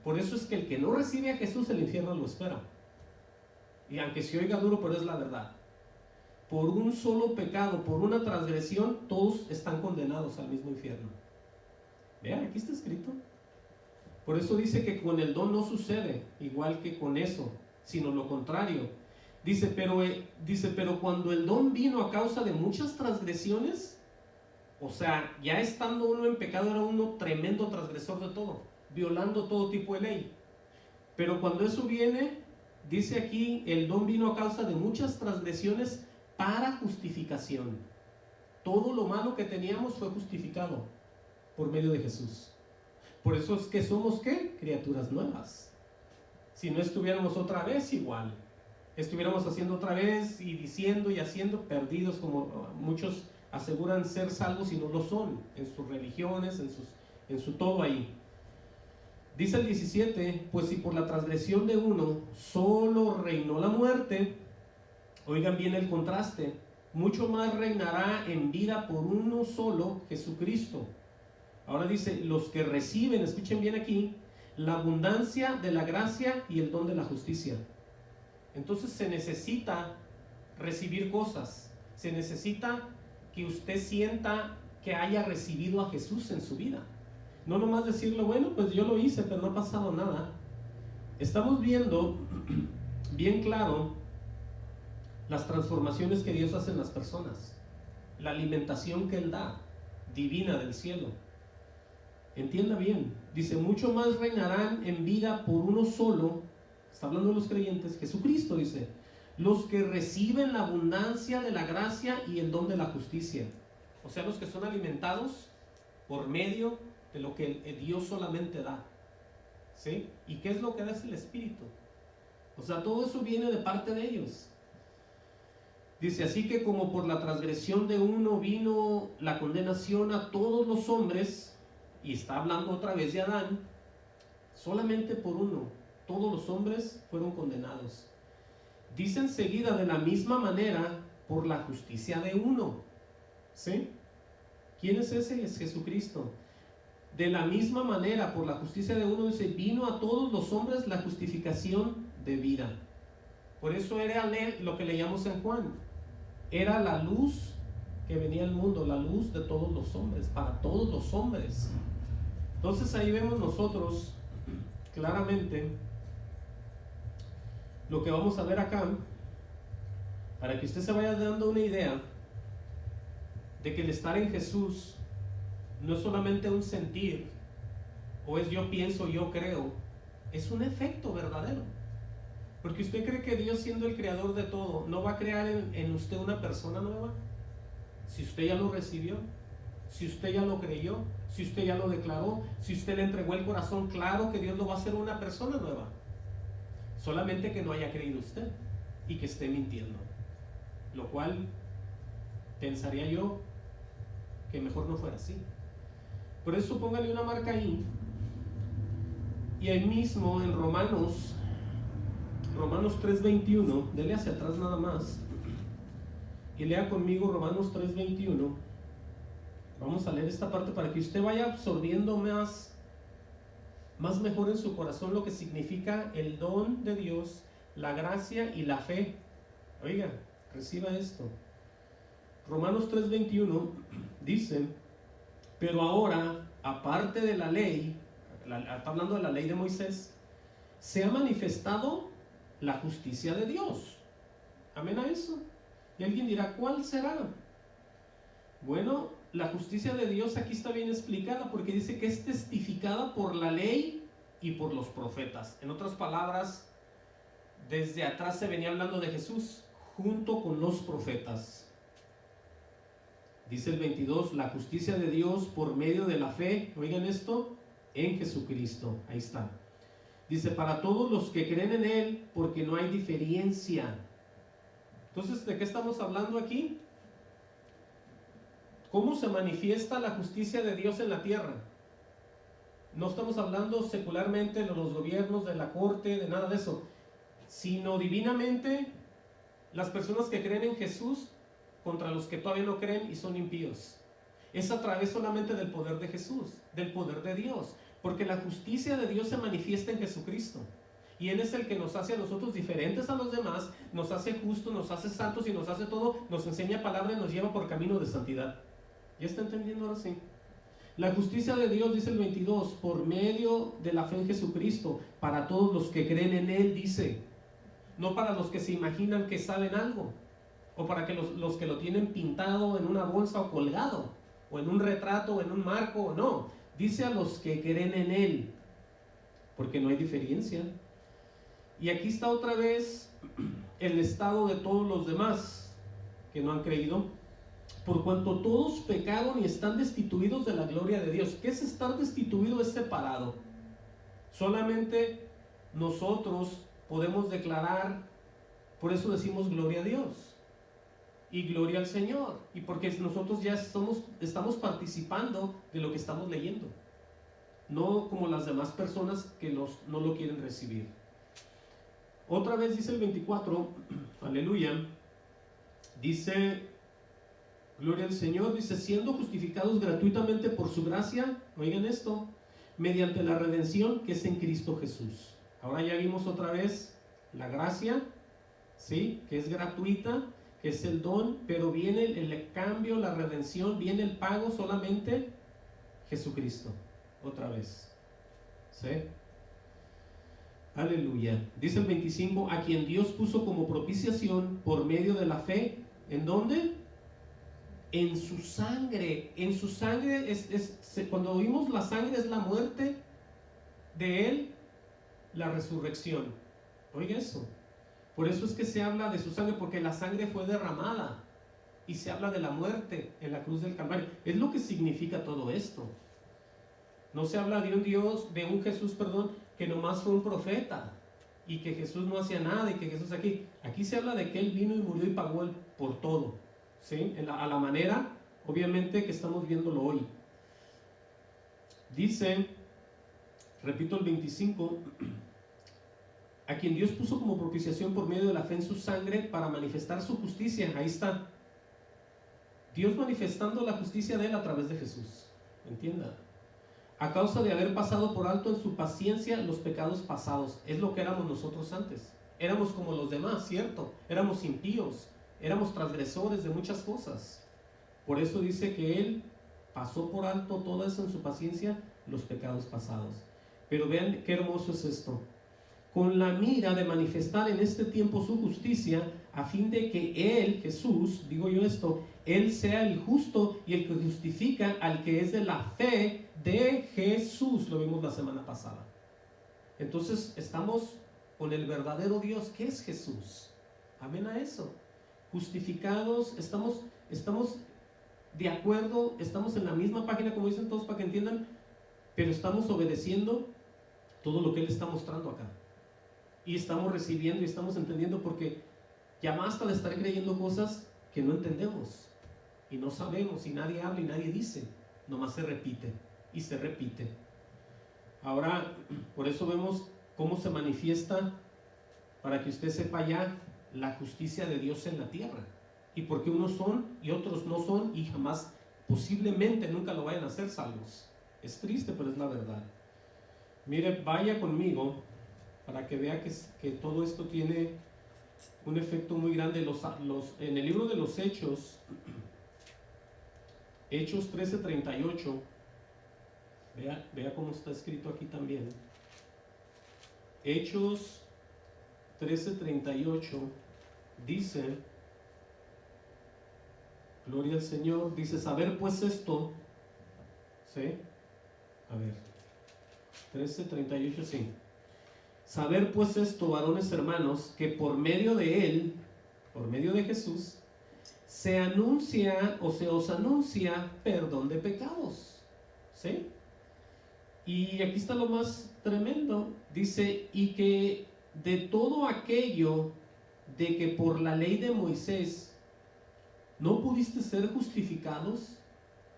A: Por eso es que el que no recibe a Jesús, el infierno lo espera. Y aunque se oiga duro, pero es la verdad. Por un solo pecado, por una transgresión, todos están condenados al mismo infierno. Vean, aquí está escrito. Por eso dice que con el don no sucede igual que con eso, sino lo contrario. Dice, pero cuando el don vino a causa de muchas transgresiones, o sea, ya estando uno en pecado, era uno tremendo transgresor de todo, violando todo tipo de ley. Pero cuando eso viene, dice aquí, el don vino a causa de muchas transgresiones para justificación. Todo lo malo que teníamos fue justificado por medio de Jesús. Por eso es que somos ¿qué? Criaturas nuevas. Si no estuviéramos otra vez igual, estuviéramos haciendo otra vez y diciendo y haciendo, perdidos, como muchos aseguran ser salvos y no lo son, en sus religiones, en su todo ahí. Dice el 17, pues si por la transgresión de uno solo reinó la muerte, oigan bien el contraste, mucho más reinará en vida por uno solo, Jesucristo. Ahora dice, los que reciben, escuchen bien aquí, la abundancia de la gracia y el don de la justicia. Entonces se necesita recibir cosas, se necesita que usted sienta que haya recibido a Jesús en su vida. No nomás decirle, bueno, pues yo lo hice, pero no ha pasado nada. Estamos viendo bien claro las transformaciones que Dios hace en las personas, la alimentación que Él da, divina del cielo. Entienda bien, dice, mucho más reinarán en vida por uno solo, está hablando de los creyentes, Jesucristo dice, los que reciben la abundancia de la gracia y el don de la justicia. O sea, los que son alimentados por medio de lo que Dios solamente da. ¿Sí? ¿Y qué es lo que da? Es el Espíritu. O sea, todo eso viene de parte de ellos. Dice, así que como por la transgresión de uno vino la condenación a todos los hombres, y está hablando otra vez de Adán, solamente por uno, todos los hombres fueron condenados. Dice enseguida, de la misma manera, por la justicia de uno. ¿Sí? ¿Quién es ese? Es Jesucristo. De la misma manera, por la justicia de uno, dice, vino a todos los hombres la justificación de vida. Por eso era lo que leíamos en Juan. Era la luz que venía al mundo, la luz de todos los hombres, para todos los hombres. Entonces ahí vemos nosotros claramente lo que vamos a ver acá, para que usted se vaya dando una idea de que el estar en Jesús no es solamente un sentir, o es yo pienso, yo creo, es un efecto verdadero. Porque usted cree que Dios, siendo el creador de todo, no va a crear en usted una persona nueva. Si usted ya lo recibió, si usted ya lo creyó, si usted ya lo declaró, si usted le entregó el corazón, claro que Dios lo va a hacer una persona nueva. Solamente que no haya creído usted y que esté mintiendo. Lo cual pensaría yo que mejor no fuera así. Por eso póngale una marca ahí. Y ahí mismo en Romanos 3:21, dele hacia atrás nada más y lea conmigo Romanos 3:21. Vamos a leer esta parte para que usted vaya absorbiendo más mejor en su corazón lo que significa el don de Dios, la gracia y la fe. Oiga, reciba esto. Romanos 3:21 dice: pero ahora, aparte de la ley, está hablando de la ley de Moisés, se ha manifestado la justicia de Dios. Amén a eso. Y alguien dirá, ¿cuál será? Bueno, la justicia de Dios aquí está bien explicada porque dice que es testificada por la ley y por los profetas. En otras palabras, desde atrás se venía hablando de Jesús junto con los profetas. Dice el 22, la justicia de Dios por medio de la fe, oigan esto, en Jesucristo. Ahí está. Dice, para todos los que creen en Él, porque no hay diferencia. Entonces, ¿de qué estamos hablando aquí? ¿Cómo se manifiesta la justicia de Dios en la tierra? No estamos hablando secularmente de los gobiernos, de la corte, de nada de eso, sino divinamente, las personas que creen en Jesús contra los que todavía no creen y son impíos. Es a través solamente del poder de Jesús, del poder de Dios, porque la justicia de Dios se manifiesta en Jesucristo. Y Él es el que nos hace a nosotros diferentes a los demás, nos hace justos, nos hace santos y nos hace todo, nos enseña palabra y nos lleva por camino de santidad. ¿Ya está entendiendo ahora sí? La justicia de Dios, dice el 22, por medio de la fe en Jesucristo, para todos los que creen en Él, dice. No para los que se imaginan que saben algo, o para que los que lo tienen pintado en una bolsa o colgado, o en un retrato, o en un marco, o no. Dice a los que creen en Él, porque no hay diferencia. Y aquí está otra vez el estado de todos los demás que no han creído. Por cuanto todos pecaron y están destituidos de la gloria de Dios. ¿Qué es estar destituido? Es separado. Solamente nosotros podemos declarar, por eso decimos gloria a Dios y gloria al Señor, y porque nosotros ya estamos participando de lo que estamos leyendo, no como las demás personas que no lo quieren recibir. Otra vez dice el 24, aleluya, dice, gloria al Señor, dice, siendo justificados gratuitamente por su gracia, oigan esto, mediante la redención que es en Cristo Jesús. Ahora ya vimos otra vez la gracia, ¿sí? Que es gratuita, que es el don, pero viene el cambio, la redención, viene el pago solamente Jesucristo, otra vez, ¿sí? Aleluya. Dice el 25, a quien Dios puso como propiciación por medio de la fe, ¿en dónde? En su sangre. En su sangre, cuando oímos la sangre es la muerte de Él, la resurrección. Oiga eso. Por eso es que se habla de su sangre, porque la sangre fue derramada y se habla de la muerte en la cruz del Calvario. Es lo que significa todo esto. No se habla de un Dios, de un Jesús, que nomás fue un profeta y que Jesús no hacía nada y que Jesús aquí se habla de que Él vino y murió y pagó por todo, ¿sí? A la manera, obviamente, que estamos viéndolo hoy. Dice, repito el 25, a quien Dios puso como propiciación por medio de la fe en su sangre para manifestar su justicia. Ahí está, Dios manifestando la justicia de Él a través de Jesús, ¿entienda? A causa de haber pasado por alto en su paciencia los pecados pasados. Es lo que éramos nosotros antes. Éramos como los demás, ¿cierto? Éramos impíos, éramos transgresores de muchas cosas. Por eso dice que Él pasó por alto todo eso en su paciencia, los pecados pasados. Pero vean qué hermoso es esto. Con la mira de manifestar en este tiempo su justicia, a fin de que Él, Jesús, digo yo esto, Él sea el justo y el que justifica al que es de la fe de Jesús. Lo vimos la semana pasada. Entonces estamos con el verdadero Dios, que es Jesús. Amén a eso. Justificados, estamos de acuerdo, estamos en la misma página, como dicen todos para que entiendan, pero estamos obedeciendo todo lo que Él está mostrando acá. Y estamos recibiendo y estamos entendiendo, porque ya basta de estar creyendo cosas que no entendemos y no sabemos, y nadie habla y nadie dice, nomás se repite y se repite. Ahora, por eso vemos cómo se manifiesta, para que usted sepa ya, la justicia de Dios en la tierra, y por qué unos son y otros no son, y jamás posiblemente nunca lo vayan a hacer salvos. Es triste, pero es la verdad. Mire, vaya conmigo para que vea que todo esto tiene un efecto muy grande. En el libro de los Hechos, Hechos 13:38, vea cómo está escrito aquí también. Hechos 13:38 dice, gloria al Señor, dice, saber pues esto, ¿sí? A ver, 13:38, sí. Saber pues esto, varones hermanos, que por medio de Él, por medio de Jesús, se anuncia o se os anuncia perdón de pecados, ¿sí? Y aquí está lo más tremendo, dice, y que de todo aquello de que por la ley de Moisés no pudiste ser justificados,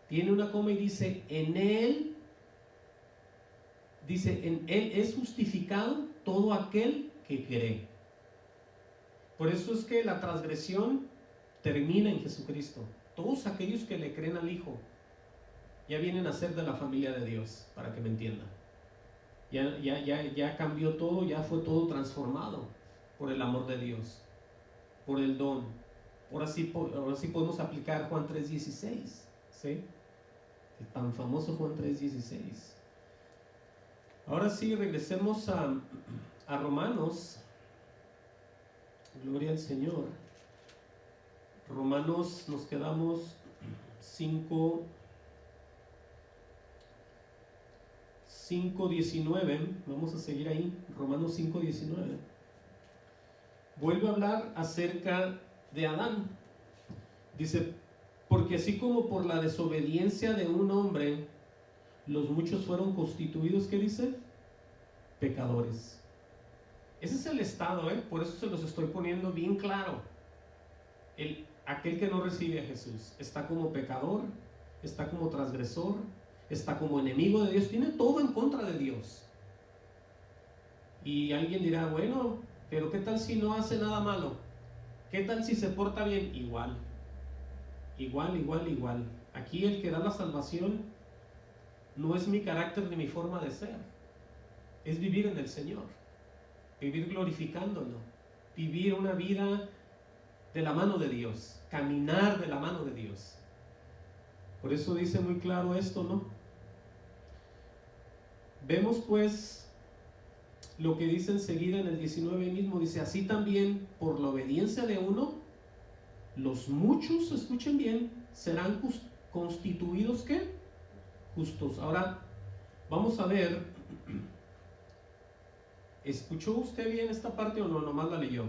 A: tiene una coma y dice, en Él es justificado todo aquel que cree. Por eso es que la transgresión termina en Jesucristo. Todos aquellos que le creen al Hijo ya vienen a ser de la familia de Dios, para que me entiendan. Ya cambió todo, ya fue todo transformado por el amor de Dios, por el don. Ahora sí podemos aplicar Juan 3:16, ¿sí? El tan famoso Juan 3:16. Ahora sí, regresemos a Romanos. Gloria al Señor. Romanos, nos quedamos 5:19. Vamos a seguir ahí. Romanos 5:19. Vuelve a hablar acerca de Adán. Dice, porque así como por la desobediencia de un hombre los muchos fueron constituidos, ¿qué dice? Pecadores. Ese es el estado, por eso se los estoy poniendo bien claro. Aquel que no recibe a Jesús está como pecador, está como transgresor, está como enemigo de Dios, tiene todo en contra de Dios. Y alguien dirá, bueno, pero ¿qué tal si no hace nada malo? ¿Qué tal si se porta bien? Igual. Aquí el que da la salvación no es mi carácter ni mi forma de ser, es vivir en el Señor, vivir glorificándolo, vivir una vida de la mano de Dios, caminar de la mano de Dios. Por eso dice muy claro esto, ¿no? Vemos pues lo que dice enseguida en el 19 mismo, dice, así también por la obediencia de uno, los muchos, escuchen bien, serán constituidos, ¿qué? Justos. Ahora, vamos a ver, ¿escuchó usted bien esta parte o no? Nomás la leyó.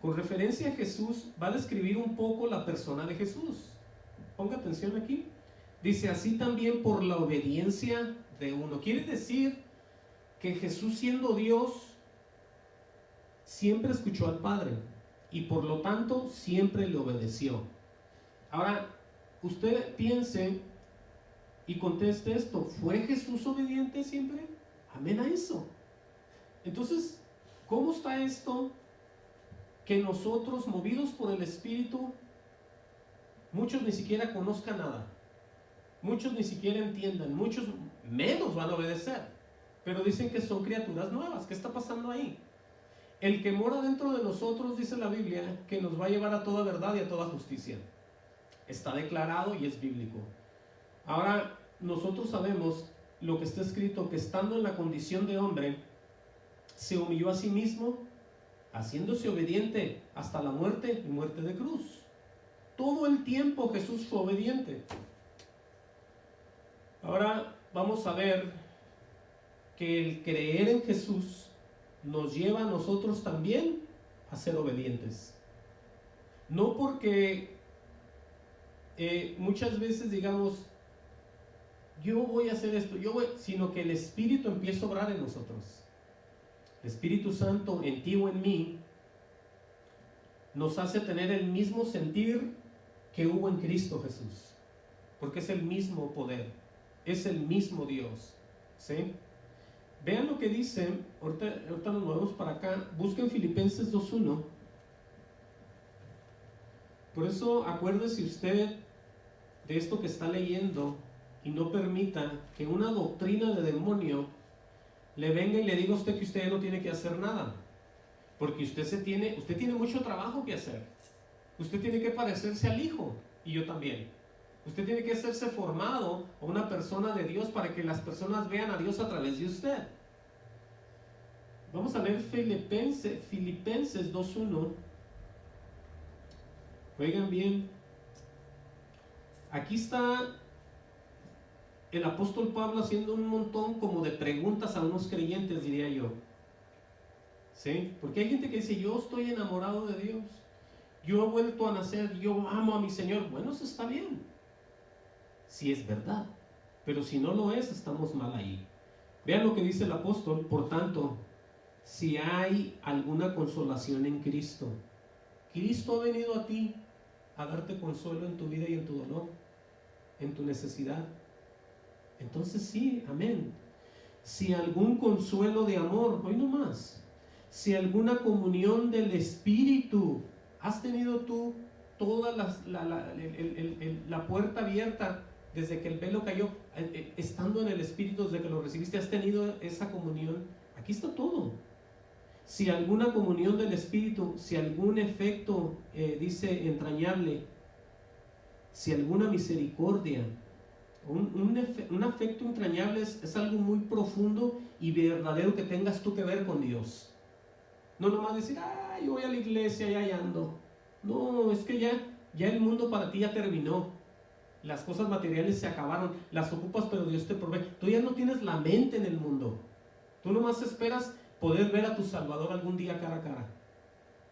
A: Con referencia a Jesús, va a describir un poco la persona de Jesús. Ponga atención aquí. Dice, así también por la obediencia de uno. Quiere decir que Jesús, siendo Dios, siempre escuchó al Padre y por lo tanto siempre le obedeció. Ahora, usted piense y conteste esto, ¿fue Jesús obediente siempre? Amén a eso. Entonces, ¿cómo está esto? Que nosotros, movidos por el Espíritu, muchos ni siquiera conozcan nada, muchos ni siquiera entiendan, muchos menos van a obedecer, pero dicen que son criaturas nuevas. ¿Qué está pasando ahí? El que mora dentro de nosotros, dice la Biblia, que nos va a llevar a toda verdad y a toda justicia. Está declarado y es bíblico. Ahora, nosotros sabemos lo que está escrito, que estando en la condición de hombre, se humilló a sí mismo, haciéndose obediente hasta la muerte y muerte de cruz. Todo el tiempo Jesús fue obediente. Ahora vamos a ver que el creer en Jesús nos lleva a nosotros también a ser obedientes. No porque muchas veces digamos, yo voy a hacer esto, sino que el Espíritu empieza a obrar en nosotros. El Espíritu Santo en ti o en mí nos hace tener el mismo sentir que hubo en Cristo Jesús, porque es el mismo poder, es el mismo Dios, ¿sí? Vean lo que dice, ahorita nos movemos para acá, busquen Filipenses 2:1. Por eso acuérdese usted de esto que está leyendo y no permita que una doctrina de demonio le venga y le diga a usted que usted no tiene que hacer nada. Porque usted tiene mucho trabajo que hacer. Usted tiene que parecerse al Hijo, y yo también. Usted tiene que hacerse formado a una persona de Dios para que las personas vean a Dios a través de usted. Vamos a leer Filipenses 2:1. Oigan bien. Aquí está el apóstol Pablo haciendo un montón como de preguntas a unos creyentes, diría yo. ¿Sí? Porque hay gente que dice, yo estoy enamorado de Dios. Yo he vuelto a nacer, yo amo a mi Señor. Bueno, eso está bien. Si es verdad. Pero si no lo es, estamos mal ahí. Vean lo que dice el apóstol. Por tanto, si hay alguna consolación en Cristo, Cristo ha venido a ti a darte consuelo en tu vida y en tu dolor, en tu necesidad. Entonces sí, amén. Si algún consuelo de amor, hoy no más. Si alguna comunión del Espíritu, has tenido tú toda la puerta abierta desde que el velo cayó, estando en el Espíritu, desde que lo recibiste, has tenido esa comunión. Aquí está todo. Si alguna comunión del Espíritu, si algún efecto, dice, entrañable, si alguna misericordia, un afecto entrañable es algo muy profundo y verdadero que tengas tú que ver con Dios. No nomás decir, yo voy a la iglesia, ya ando. No, es que ya el mundo para ti ya terminó. Las cosas materiales se acabaron, las ocupas, pero Dios te provee. Tú ya no tienes la mente en el mundo. Tú nomás esperas poder ver a tu Salvador algún día cara a cara.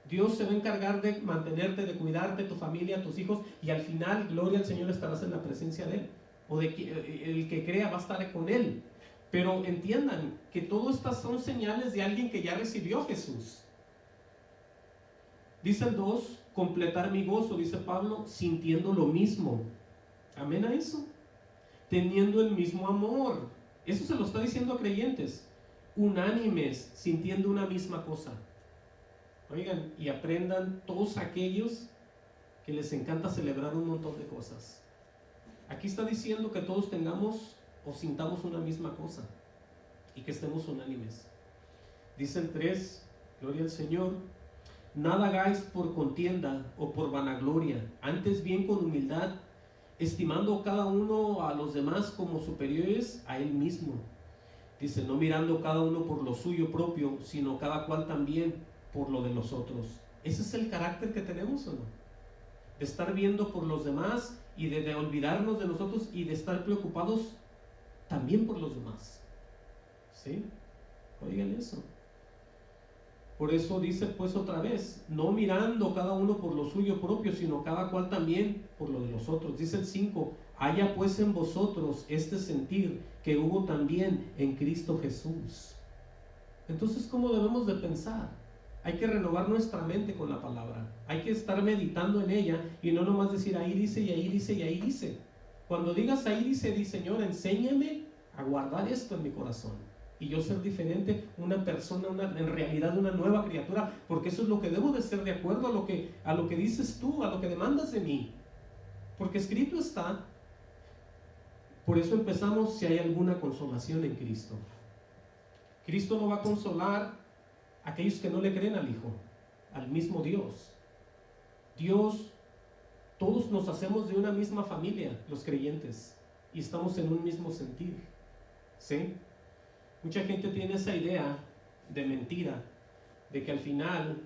A: Dios se va a encargar de mantenerte, de cuidarte, tu familia, tus hijos, y al final, gloria al Señor, estarás en la presencia de Él. O de el que crea va a estar con Él. Pero entiendan que todas estas son señales de alguien que ya recibió a Jesús. Dice el 2, completar mi gozo, dice Pablo, sintiendo lo mismo. Amén a eso. Teniendo el mismo amor. Eso se lo está diciendo a creyentes. Unánimes, sintiendo una misma cosa. Oigan, y aprendan todos aquellos que les encanta celebrar un montón de cosas. Aquí está diciendo que todos tengamos o sintamos una misma cosa y que estemos unánimes. Dice el 3, gloria al Señor, nada hagáis por contienda o por vanagloria, antes bien con humildad, estimando cada uno a los demás como superiores a él mismo. Dice, no mirando cada uno por lo suyo propio, sino cada cual también por lo de los otros. ¿Ese es el carácter que tenemos o no? De estar viendo por los demás y de olvidarnos de nosotros y de estar preocupados también por los demás. ¿Sí? Oigan eso. Por eso dice pues otra vez, no mirando cada uno por lo suyo propio, sino cada cual también por lo de los otros. Dice el 5, haya pues en vosotros este sentir que hubo también en Cristo Jesús. Entonces, ¿cómo debemos de pensar? Hay que renovar nuestra mente con la palabra. Hay que estar meditando en ella y no nomás decir ahí dice y ahí dice y ahí dice. Cuando digas ahí dice, di Señor, enséñame a guardar esto en mi corazón. Y yo ser diferente, una persona, en realidad una nueva criatura, porque eso es lo que debo de ser de acuerdo a lo que dices tú, a lo que demandas de mí. Porque escrito está. Por eso empezamos, si hay alguna consolación en Cristo. Cristo no va a consolar a aquellos que no le creen al Hijo, al mismo Dios. Dios, todos nos hacemos de una misma familia, los creyentes, y estamos en un mismo sentir. ¿Sí? Mucha gente tiene esa idea de mentira, de que al final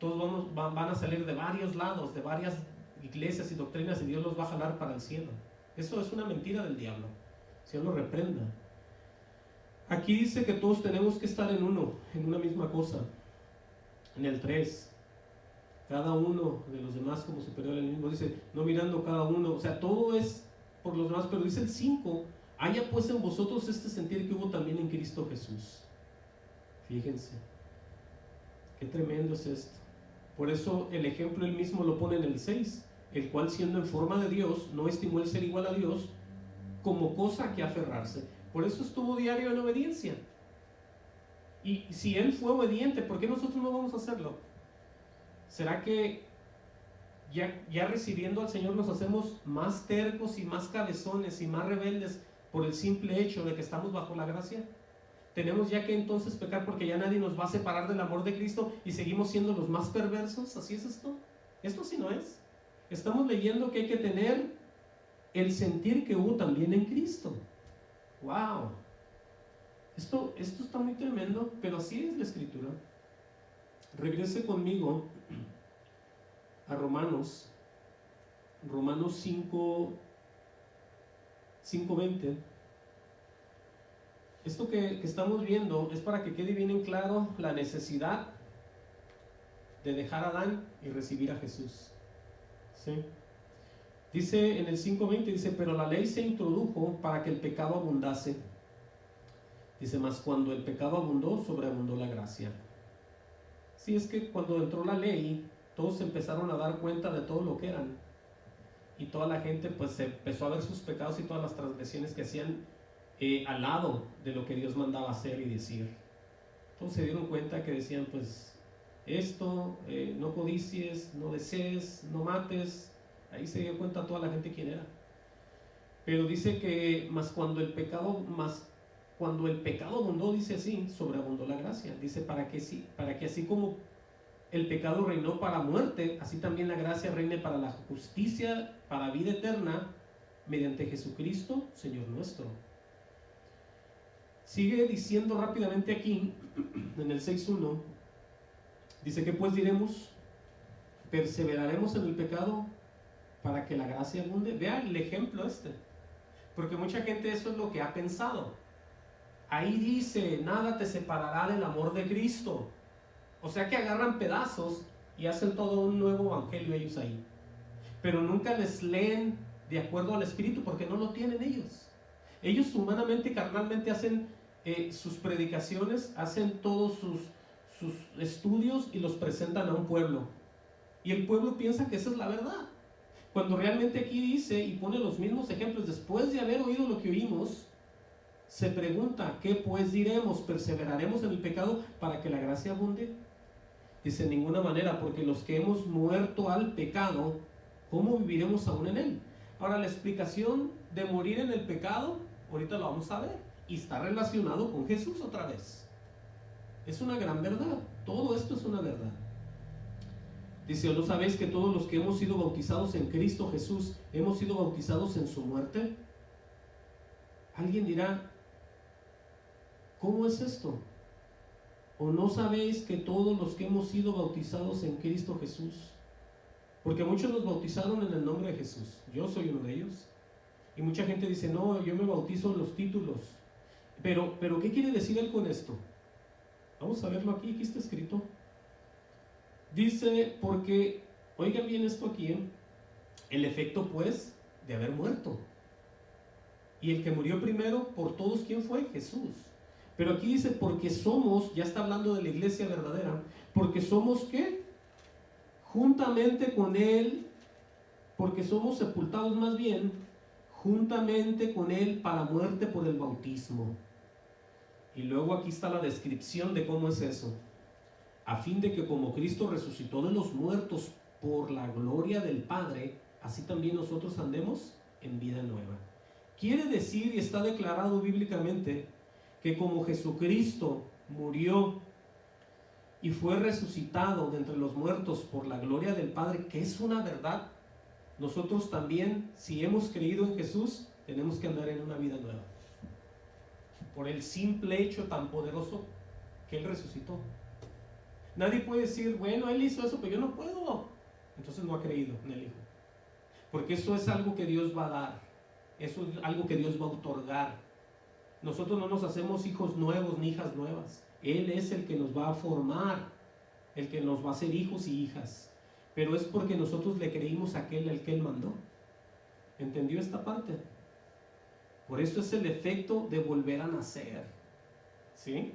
A: todos van a salir de varios lados, de varias iglesias y doctrinas, y Dios los va a jalar para el cielo. Eso es una mentira del diablo. Dios lo reprenda. Aquí dice que todos tenemos que estar en una misma cosa. En el 3, cada uno de los demás como superior al mismo, dice, no mirando cada uno, o sea, todo es por los demás, pero dice el 5, haya pues en vosotros este sentir que hubo también en Cristo Jesús. Fíjense, qué tremendo es esto. Por eso el ejemplo él mismo lo pone en el 6, el cual siendo en forma de Dios, no estimó el ser igual a Dios como cosa a que aferrarse. Por eso estuvo diario en obediencia. Y si él fue obediente, ¿por qué nosotros no vamos a hacerlo? ¿Será que ya recibiendo al Señor nos hacemos más tercos y más cabezones y más rebeldes por el simple hecho de que estamos bajo la gracia? ¿Tenemos ya que entonces pecar porque ya nadie nos va a separar del amor de Cristo y seguimos siendo los más perversos? ¿Así es esto? Esto sí no es. Estamos leyendo que hay que tener el sentir que hubo también en Cristo. ¡Wow! Esto está muy tremendo, pero así es la Escritura. Regrese conmigo a Romanos 5:20. Esto que estamos viendo es para que quede bien en claro la necesidad de dejar a Adán y recibir a Jesús. ¿Sí? Dice en el 5:20, dice, pero la ley se introdujo para que el pecado abundase. Dice, mas cuando el pecado abundó, sobreabundó la gracia. Sí, es que cuando entró la ley, todos se empezaron a dar cuenta de todo lo que eran. Y toda la gente pues se empezó a ver sus pecados y todas las transgresiones que hacían al lado de lo que Dios mandaba hacer y decir. Todos se dieron cuenta que decían, pues, esto, no codicies, no desees, no mates. Ahí se dio cuenta toda la gente quién era. Pero dice que cuando el pecado abundó, dice así, sobreabundó la gracia. Dice para que así como el pecado reinó para muerte, así también la gracia reine para la justicia, para vida eterna, mediante Jesucristo, Señor nuestro. Sigue diciendo rápidamente aquí, en el 6:1, dice que pues diremos, perseveraremos en el pecado para que la gracia abunde. Vea el ejemplo porque mucha gente eso es lo que ha pensado. Ahí dice, nada te separará del amor de Cristo. O sea que agarran pedazos y hacen todo un nuevo evangelio ellos ahí. Pero nunca les leen de acuerdo al Espíritu porque no lo tienen ellos. Ellos humanamente, carnalmente hacen sus predicaciones, hacen todos sus estudios y los presentan a un pueblo. Y el pueblo piensa que esa es la verdad. Cuando realmente aquí dice y pone los mismos ejemplos, después de haber oído lo que oímos, se pregunta, ¿qué pues diremos? ¿Perseveraremos en el pecado para que la gracia abunde? Dice, en ninguna manera, porque los que hemos muerto al pecado, ¿cómo viviremos aún en él? Ahora, la explicación de morir en el pecado, ahorita lo vamos a ver, y está relacionado con Jesús otra vez. Es una gran verdad, todo esto es una verdad. Dice, ¿o no sabéis que todos los que hemos sido bautizados en Cristo Jesús, hemos sido bautizados en su muerte? Alguien dirá, ¿cómo es esto? ¿O no sabéis que todos los que hemos sido bautizados en Cristo Jesús? Porque muchos nos bautizaron en el nombre de Jesús. Yo soy uno de ellos. Y mucha gente dice, no, yo me bautizo en los títulos. Pero ¿qué quiere decir él con esto? Vamos a verlo aquí está escrito. Dice, porque, oigan bien esto aquí, el efecto pues de haber muerto. Y el que murió primero por todos, ¿quién fue? Jesús. Pero aquí dice, porque somos, ya está hablando de la iglesia verdadera, porque somos, ¿qué? Juntamente con Él, porque somos sepultados más bien, juntamente con Él para muerte por el bautismo. Y luego aquí está la descripción de cómo es eso. A fin de que como Cristo resucitó de los muertos por la gloria del Padre, así también nosotros andemos en vida nueva. Quiere decir, y está declarado bíblicamente, que como Jesucristo murió y fue resucitado de entre los muertos por la gloria del Padre, que es una verdad, nosotros también, si hemos creído en Jesús, tenemos que andar en una vida nueva. Por el simple hecho tan poderoso que Él resucitó. Nadie puede decir, bueno, Él hizo eso, pero yo no puedo. Entonces no ha creído en el Hijo. Porque eso es algo que Dios va a dar. Eso es algo que Dios va a otorgar. Nosotros no nos hacemos hijos nuevos ni hijas nuevas. Él es el que nos va a formar, el que nos va a hacer hijos y hijas. Pero es porque nosotros le creímos a aquel al que Él mandó. ¿Entendió esta parte? Por eso es el efecto de volver a nacer. ¿Sí?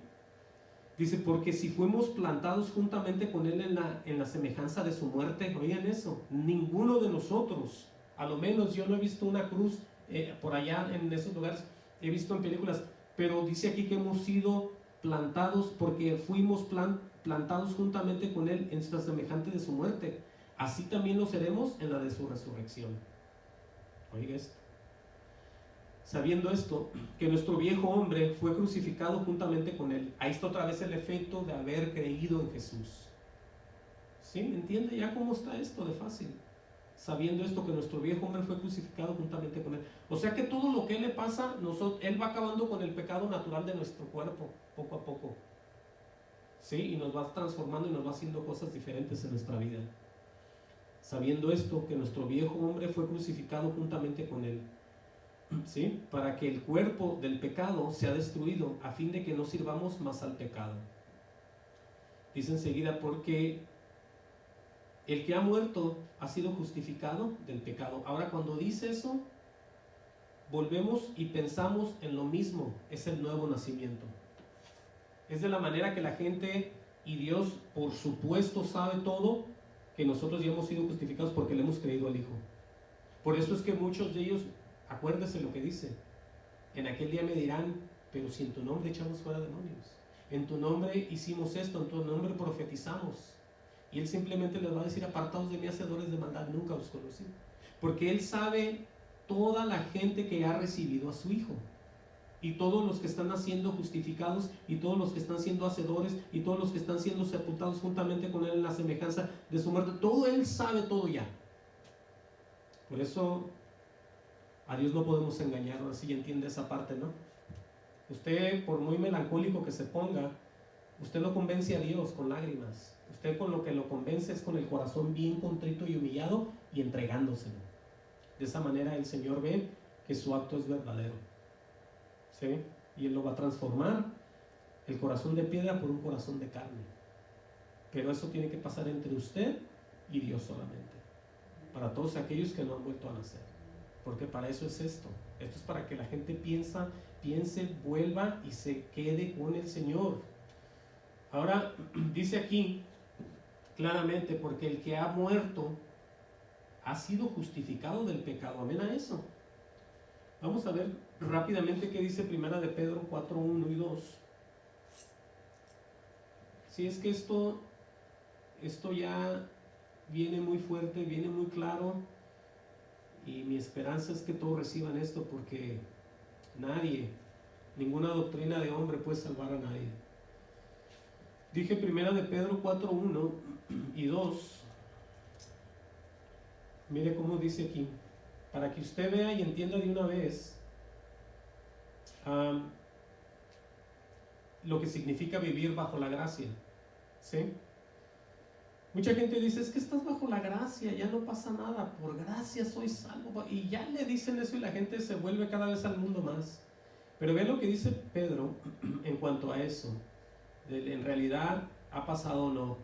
A: Dice, porque si fuimos plantados juntamente con Él en la semejanza de su muerte, oigan eso, ninguno de nosotros, a lo menos yo no he visto una cruz por allá en esos lugares, he visto en películas, pero dice aquí que hemos sido plantados porque fuimos plantados juntamente con Él en la semejante de su muerte, así también lo seremos en la de su resurrección. Oiga esto. Sabiendo esto, que nuestro viejo hombre fue crucificado juntamente con él. Ahí está otra vez el efecto de haber creído en Jesús. ¿Sí? ¿Entiende ya cómo está esto de fácil? Sabiendo esto, que nuestro viejo hombre fue crucificado juntamente con él. O sea que todo lo que le pasa, él va acabando con el pecado natural de nuestro cuerpo, poco a poco. ¿Sí? Y nos va transformando y nos va haciendo cosas diferentes en nuestra vida. Sabiendo esto, que nuestro viejo hombre fue crucificado juntamente con él. ¿Sí? Para que el cuerpo del pecado sea destruido, a fin de que no sirvamos más al pecado. Dice enseguida, porque el que ha muerto ha sido justificado del pecado. Ahora, cuando dice eso, volvemos y pensamos en lo mismo. Es el nuevo nacimiento. Es de la manera que la gente y Dios, por supuesto, sabe todo, que nosotros ya hemos sido justificados porque le hemos creído al Hijo. Por eso es que muchos de ellos, acuérdese lo que dice, en aquel día me dirán, pero si en tu nombre echamos fuera demonios, en tu nombre hicimos esto, en tu nombre profetizamos. Y Él simplemente les va a decir, apartaos de mí, hacedores de maldad, nunca os conocí. Porque Él sabe toda la gente que ha recibido a su Hijo. Y todos los que están siendo justificados, y todos los que están siendo hacedores, y todos los que están siendo sepultados juntamente con Él en la semejanza de su muerte. Todo Él sabe todo ya. Por eso a Dios no podemos engañar. Ahora sí ya entiende esa parte, ¿no? Usted, por muy melancólico que se ponga, usted no convence a Dios con lágrimas. Usted con lo que lo convence es con el corazón bien contrito y humillado y entregándoselo. De esa manera el Señor ve que su acto es verdadero. ¿Sí? Y Él lo va a transformar, el corazón de piedra por un corazón de carne. Pero eso tiene que pasar entre usted y Dios solamente. Para todos aquellos que no han vuelto a nacer. Porque para eso es esto. Esto es para que la gente piense, vuelva y se quede con el Señor. Ahora dice aquí claramente, porque el que ha muerto ha sido justificado del pecado. Amén a eso. Vamos a ver rápidamente qué dice Primera de Pedro 4, 1 y 2. Si es que esto ya viene muy fuerte, viene muy claro, y mi esperanza es que todos reciban esto, porque ninguna doctrina de hombre puede salvar a nadie. Dije Primera de Pedro 4, 1 y 2. Mire cómo dice aquí, para que usted vea y entienda de una vez lo que significa vivir bajo la gracia. ¿Sí? Mucha gente dice, es que estás bajo la gracia, ya no pasa nada, por gracia soy salvo. Y ya le dicen eso y la gente se vuelve cada vez al mundo más. Pero ve lo que dice Pedro en cuanto a eso. En realidad ha pasado o no.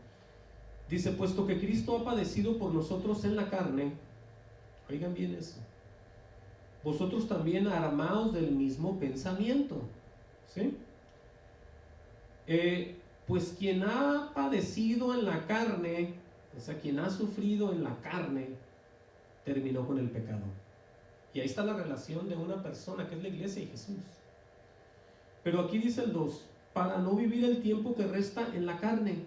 A: Dice, puesto que Cristo ha padecido por nosotros en la carne, oigan bien eso, vosotros también armaos del mismo pensamiento. ¿Sí? Pues quien ha padecido en la carne, o sea, quien ha sufrido en la carne, terminó con el pecado. Y ahí está la relación de una persona que es la iglesia y Jesús. Pero aquí dice el 2, para no vivir el tiempo que resta en la carne,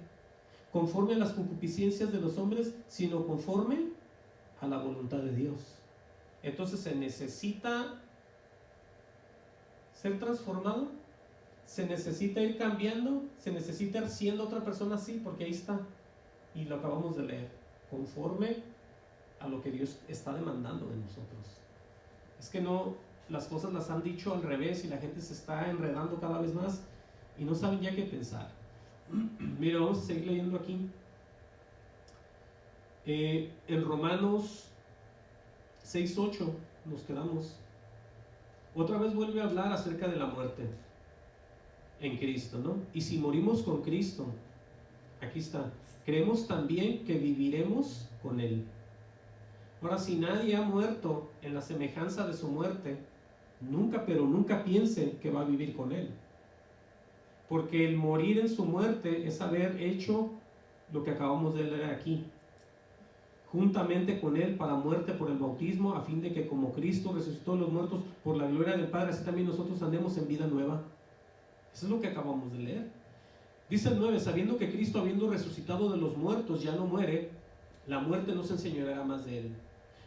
A: conforme a las concupiscencias de los hombres, sino conforme a la voluntad de Dios. Entonces se necesita ser transformado, se necesita ir cambiando, se necesita ir siendo otra persona así, porque ahí está, y lo acabamos de leer, conforme a lo que Dios está demandando de nosotros. Es que no, las cosas las han dicho al revés y la gente se está enredando cada vez más y no saben ya qué pensar. Mira, vamos a seguir leyendo aquí. En Romanos 6:8 nos quedamos. Otra vez vuelve a hablar acerca de la muerte en Cristo, ¿no? Y si morimos con Cristo, aquí está, creemos también que viviremos con Él. Ahora, si nadie ha muerto en la semejanza de su muerte, nunca, pero nunca piense que va a vivir con Él. Porque el morir en su muerte es haber hecho lo que acabamos de leer aquí, juntamente con Él para muerte por el bautismo, a fin de que como Cristo resucitó de los muertos por la gloria del Padre, así también nosotros andemos en vida nueva. Eso es lo que acabamos de leer. Dice el 9, sabiendo que Cristo, habiendo resucitado de los muertos, ya no muere, la muerte no se enseñoreará más de él.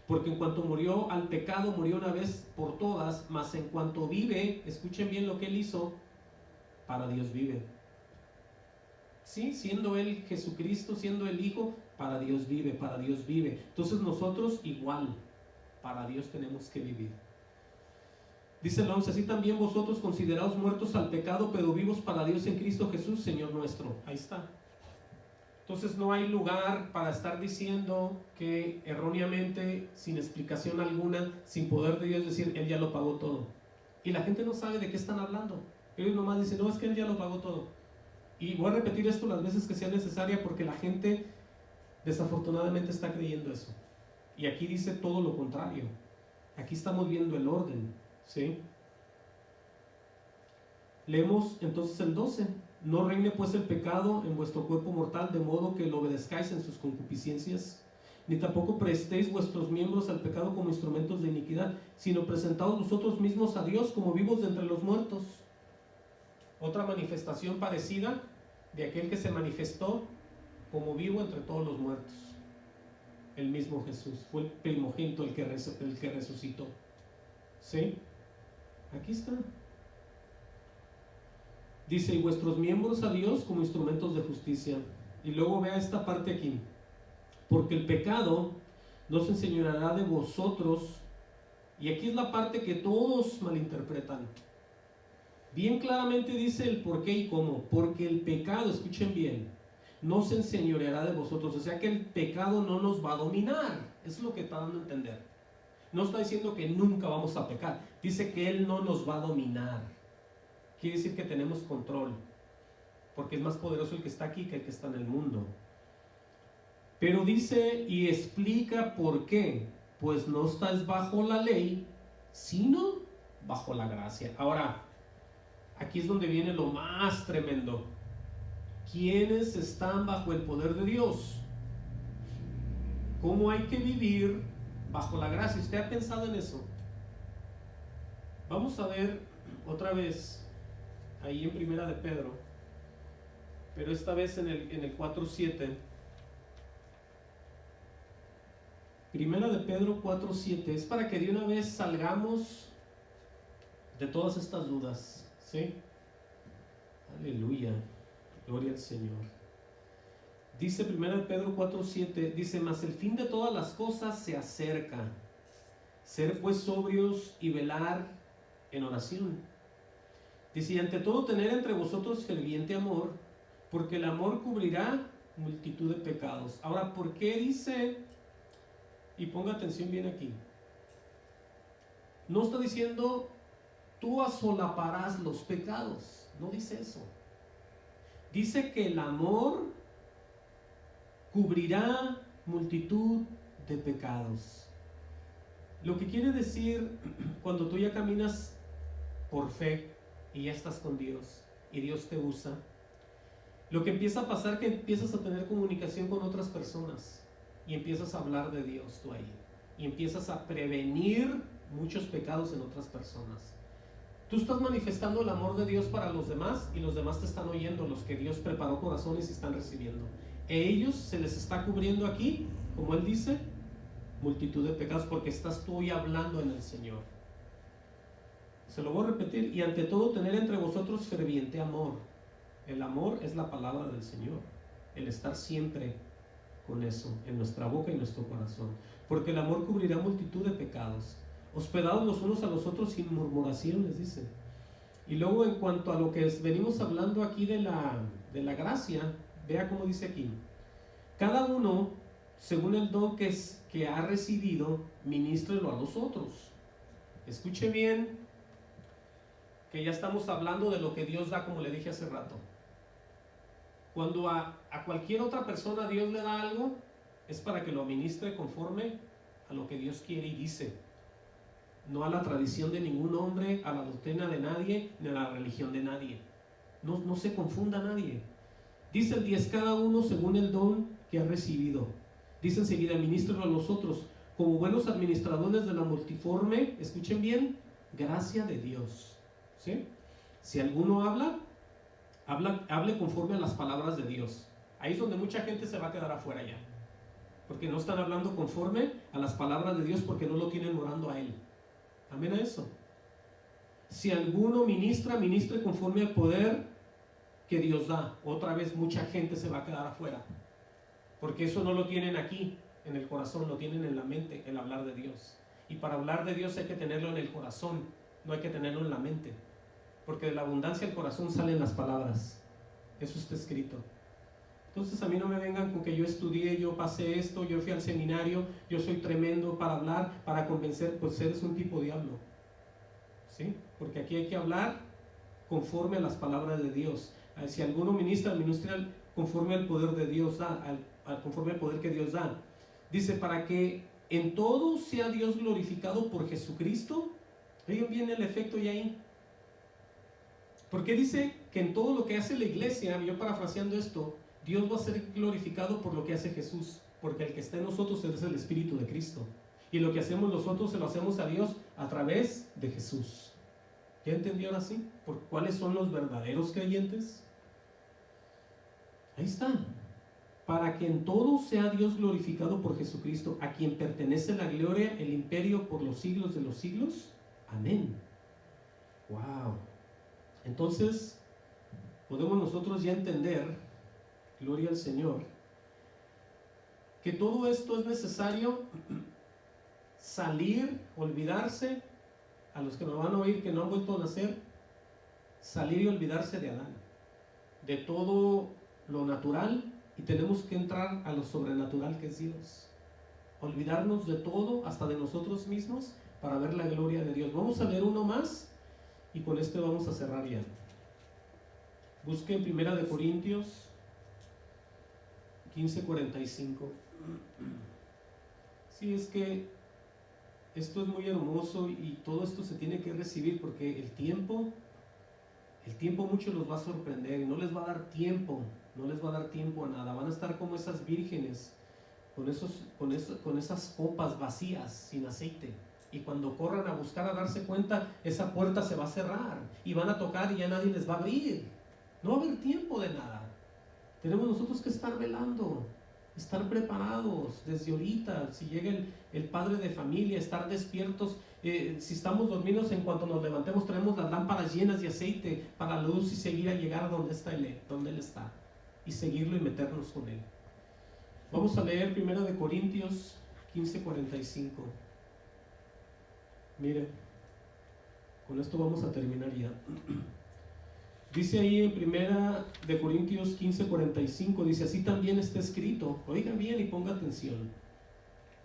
A: Porque en cuanto murió al pecado, murió una vez por todas, mas en cuanto vive, escuchen bien lo que él hizo, para Dios vive. Sí, siendo él Jesucristo, siendo el Hijo, para Dios vive, para Dios vive. Entonces nosotros igual, para Dios tenemos que vivir. Dice el 11, así también vosotros consideraos muertos al pecado, pero vivos para Dios en Cristo Jesús, Señor nuestro. Ahí está. Entonces no hay lugar para estar diciendo que erróneamente, sin explicación alguna, sin poder de Dios, decir, Él ya lo pagó todo. Y la gente no sabe de qué están hablando. Ellos nomás dicen, no, es que Él ya lo pagó todo. Y voy a repetir esto las veces que sea necesaria porque la gente desafortunadamente está creyendo eso. Y aquí dice todo lo contrario. Aquí estamos viendo el orden, ¿sí? Leemos entonces el 12. No reine pues el pecado en vuestro cuerpo mortal, de modo que lo obedezcáis en sus concupiscencias, ni tampoco prestéis vuestros miembros al pecado como instrumentos de iniquidad, sino presentaos vosotros mismos a Dios como vivos de entre los muertos. Otra manifestación parecida de aquel que se manifestó como vivo entre todos los muertos. El mismo Jesús, fue el primogénito el que resucitó. ¿Sí? Aquí está. Dice, y vuestros miembros a Dios como instrumentos de justicia. Y luego vea esta parte aquí. Porque el pecado no se enseñoreará de vosotros. Y aquí es la parte que todos malinterpretan. Bien claramente dice el por qué y cómo. Porque el pecado, escuchen bien, no se enseñoreará de vosotros. O sea que el pecado no nos va a dominar. Eso es lo que está dando a entender. No está diciendo que nunca vamos a pecar. Dice que Él no nos va a dominar. Quiere decir que tenemos control, porque es más poderoso el que está aquí que el que está en el mundo. Pero dice y explica por qué. Pues no estáis bajo la ley, sino bajo la gracia. Ahora, aquí es donde viene lo más tremendo. ¿Quiénes están bajo el poder de Dios? ¿Cómo hay que vivir bajo la gracia? ¿Usted ha pensado en eso? Vamos a ver otra vez ahí en Primera de Pedro, pero esta vez en el 4:7. Primera de Pedro 4:7 es para que de una vez salgamos de todas estas dudas, ¿sí? Aleluya, gloria al Señor. Dice Primera de Pedro 4:7, dice, mas el fin de todas las cosas se acerca. Ser pues sobrios y velar en oración. Dice, y ante todo tener entre vosotros ferviente amor, porque el amor cubrirá multitud de pecados. Ahora, ¿por qué dice? Y ponga atención bien aquí. No está diciendo, tú asolaparás los pecados. No dice eso. Dice que el amor cubrirá multitud de pecados. Lo que quiere decir, cuando tú ya caminas por fe, y ya estás con Dios y Dios te usa, lo que empieza a pasar es que empiezas a tener comunicación con otras personas y empiezas a hablar de Dios tú ahí y empiezas a prevenir muchos pecados en otras personas. Tú estás manifestando el amor de Dios para los demás y los demás te están oyendo, los que Dios preparó corazones y están recibiendo. A ellos se les está cubriendo aquí, como Él dice, multitud de pecados, porque estás tú hoy hablando en el Señor. Se lo voy a repetir, y ante todo tener entre vosotros ferviente amor. El amor es la palabra del Señor, el estar siempre con eso en nuestra boca y nuestro corazón, porque el amor cubrirá multitud de pecados. Hospedados los unos a los otros sin murmuraciones, dice. Y luego en cuanto a lo que venimos hablando aquí de la gracia, vea cómo dice aquí. Cada uno, según el don que ha recibido, ministrelo a los otros. Escuche bien, que ya estamos hablando de lo que Dios da, como le dije hace rato. Cuando a cualquier otra persona Dios le da algo, es para que lo administre conforme a lo que Dios quiere y dice. No a la tradición de ningún hombre, a la doctrina de nadie, ni a la religión de nadie. No se confunda nadie. Dice el 10, cada uno según el don que ha recibido. Dice enseguida, ministrelo a los otros, como buenos administradores de la multiforme, escuchen bien, gracia de Dios. ¿Sí? Si alguno hable conforme a las palabras de Dios. Ahí es donde mucha gente se va a quedar afuera ya. porque no están hablando conforme a las palabras de Dios, porque no lo tienen orando a Él. Amén a eso. Si alguno ministra, ministre conforme al poder que Dios da. Otra vez mucha gente se va a quedar afuera, porque eso no lo tienen aquí en el corazón, lo tienen en la mente, el hablar de Dios. Y para hablar de Dios hay que tenerlo en el corazón, no hay que tenerlo en la mente, porque de la abundancia del corazón salen las palabras. Eso está escrito. Entonces a mí no me vengan con que yo estudié, yo pasé esto, yo fui al seminario, yo soy tremendo para hablar, para convencer. Pues eres un tipo diablo, ¿sí? Porque aquí hay que hablar conforme a las palabras de Dios. Si alguno ministra conforme al poder de Dios da, conforme al poder que Dios da. Dice, para que en todo sea Dios glorificado por Jesucristo. Oigan bien el efecto ya ahí. Porque dice que en todo lo que hace la iglesia, yo parafraseando esto, Dios va a ser glorificado por lo que hace Jesús, porque el que está en nosotros es el Espíritu de Cristo. Y lo que hacemos nosotros se lo hacemos a Dios a través de Jesús. ¿Ya entendieron así? ¿Por cuáles son los verdaderos creyentes? Ahí está. Para que en todo sea Dios glorificado por Jesucristo, a quien pertenece la gloria, el imperio por los siglos de los siglos. Amén. Wow. Entonces, podemos nosotros ya entender, gloria al Señor, que todo esto es necesario salir, olvidarse, a los que me van a oír que no han vuelto a nacer, salir y olvidarse de Adán, de todo lo natural, y tenemos que entrar a lo sobrenatural que es Dios. Olvidarnos de todo, hasta de nosotros mismos, para ver la gloria de Dios. Vamos a leer uno más y con este vamos a cerrar ya. Busquen 1 Corintios 15:45. Sí, es que esto es muy hermoso y todo esto se tiene que recibir, porque el tiempo mucho los va a sorprender y no les va a dar tiempo, no les va a dar tiempo a nada. Van a estar como esas vírgenes con esas copas vacías, sin aceite. Y cuando corran a buscar, a darse cuenta, esa puerta se va a cerrar y van a tocar y ya nadie les va a abrir. No va a haber tiempo de nada. Tenemos nosotros que estar velando, estar preparados desde ahorita. Si llega el padre de familia, estar despiertos. Si estamos dormidos, en cuanto nos levantemos, traemos las lámparas llenas de aceite para la luz y seguir a llegar a donde él está, y seguirlo y meternos con él. Vamos a leer 1 Corintios 15:45. Mire, con esto vamos a terminar ya. Dice ahí en 1 Corintios 15:45, dice, así también está escrito. Oigan bien y ponga atención.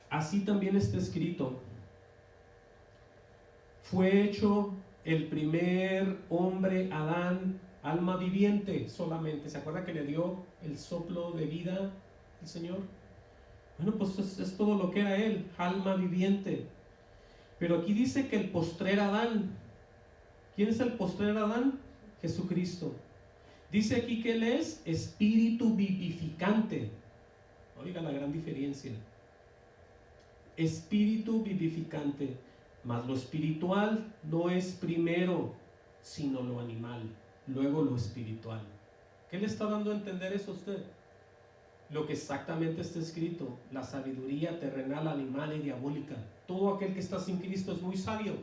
A: Así también está escrito. Fue hecho el primer hombre, Adán, alma viviente solamente. ¿Se acuerda que le dio el soplo de vida el Señor? Bueno, pues es todo lo que era él, alma viviente. Pero aquí dice que el postrer Adán. ¿Quién es el postrer Adán? Jesucristo. Dice aquí que él es espíritu vivificante. Oiga la gran diferencia. Espíritu vivificante. Mas lo espiritual no es primero, sino lo animal, luego lo espiritual. ¿Qué le está dando a entender eso a usted? Lo que exactamente está escrito: la sabiduría terrenal, animal y diabólica. Todo aquel que está sin Cristo es muy sabio.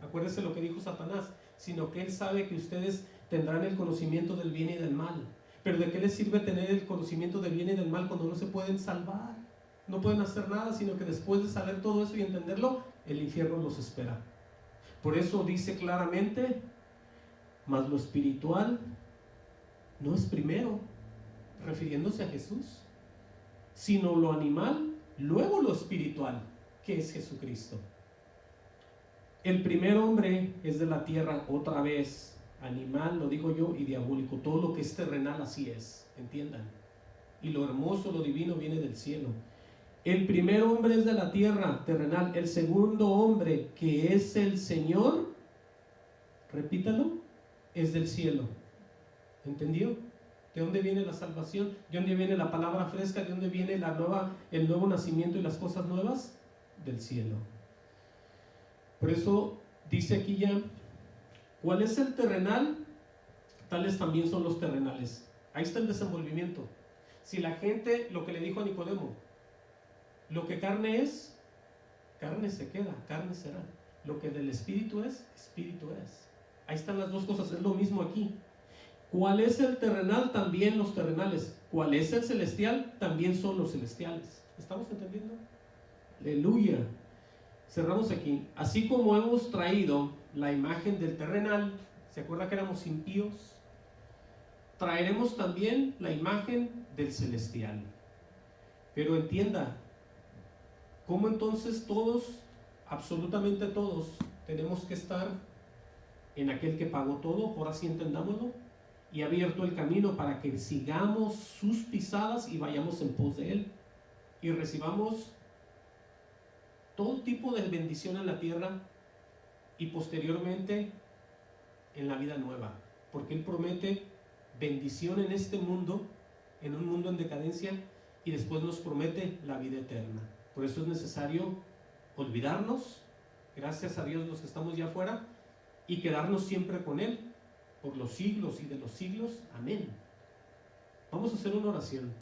A: Acuérdese lo que dijo Satanás, sino que él sabe que ustedes tendrán el conocimiento del bien y del mal. Pero ¿de qué les sirve tener el conocimiento del bien y del mal cuando no se pueden salvar? No pueden hacer nada, sino que después de saber todo eso y entenderlo, el infierno los espera. Por eso dice claramente: mas lo espiritual no es primero, refiriéndose a Jesús, sino lo animal, luego lo espiritual, que es Jesucristo. El primer hombre es de la tierra, otra vez, animal, lo digo yo, y diabólico. Todo lo que es terrenal así es, entiendan. Y lo hermoso, lo divino viene del cielo. El primer hombre es de la tierra, terrenal. El segundo hombre, que es el Señor, repítalo, es del cielo. ¿Entendió? ¿De dónde viene la salvación? ¿De dónde viene la palabra fresca? ¿De dónde viene el nuevo nacimiento y las cosas nuevas? Del cielo. Por eso dice aquí ya, ¿cuál es el terrenal? Tales también son los terrenales. Ahí está el desenvolvimiento. Si la gente, lo que le dijo a Nicodemo, Lo que carne es, carne se queda, carne será. Lo que del espíritu es, espíritu es. Ahí están las dos cosas, es lo mismo aquí. ¿Cuál es el terrenal? También los terrenales. ¿Cuál es el celestial? También son los celestiales. ¿Estamos entendiendo? Aleluya. Cerramos aquí. Así como hemos traído la imagen del terrenal, ¿se acuerda que éramos impíos? Traeremos también la imagen del celestial. Pero entienda, ¿cómo entonces todos, absolutamente todos, tenemos que estar en aquel que pagó todo? Por así entendámoslo, y ha abierto el camino para que sigamos sus pisadas y vayamos en pos de él y recibamos todo tipo de bendición en la tierra y posteriormente en la vida nueva, porque él promete bendición en este mundo, en un mundo en decadencia, y después nos promete la vida eterna. Por eso es necesario olvidarnos, gracias a Dios los que estamos ya afuera, y quedarnos siempre con él por los siglos y de los siglos. Amén. Vamos a hacer una oración.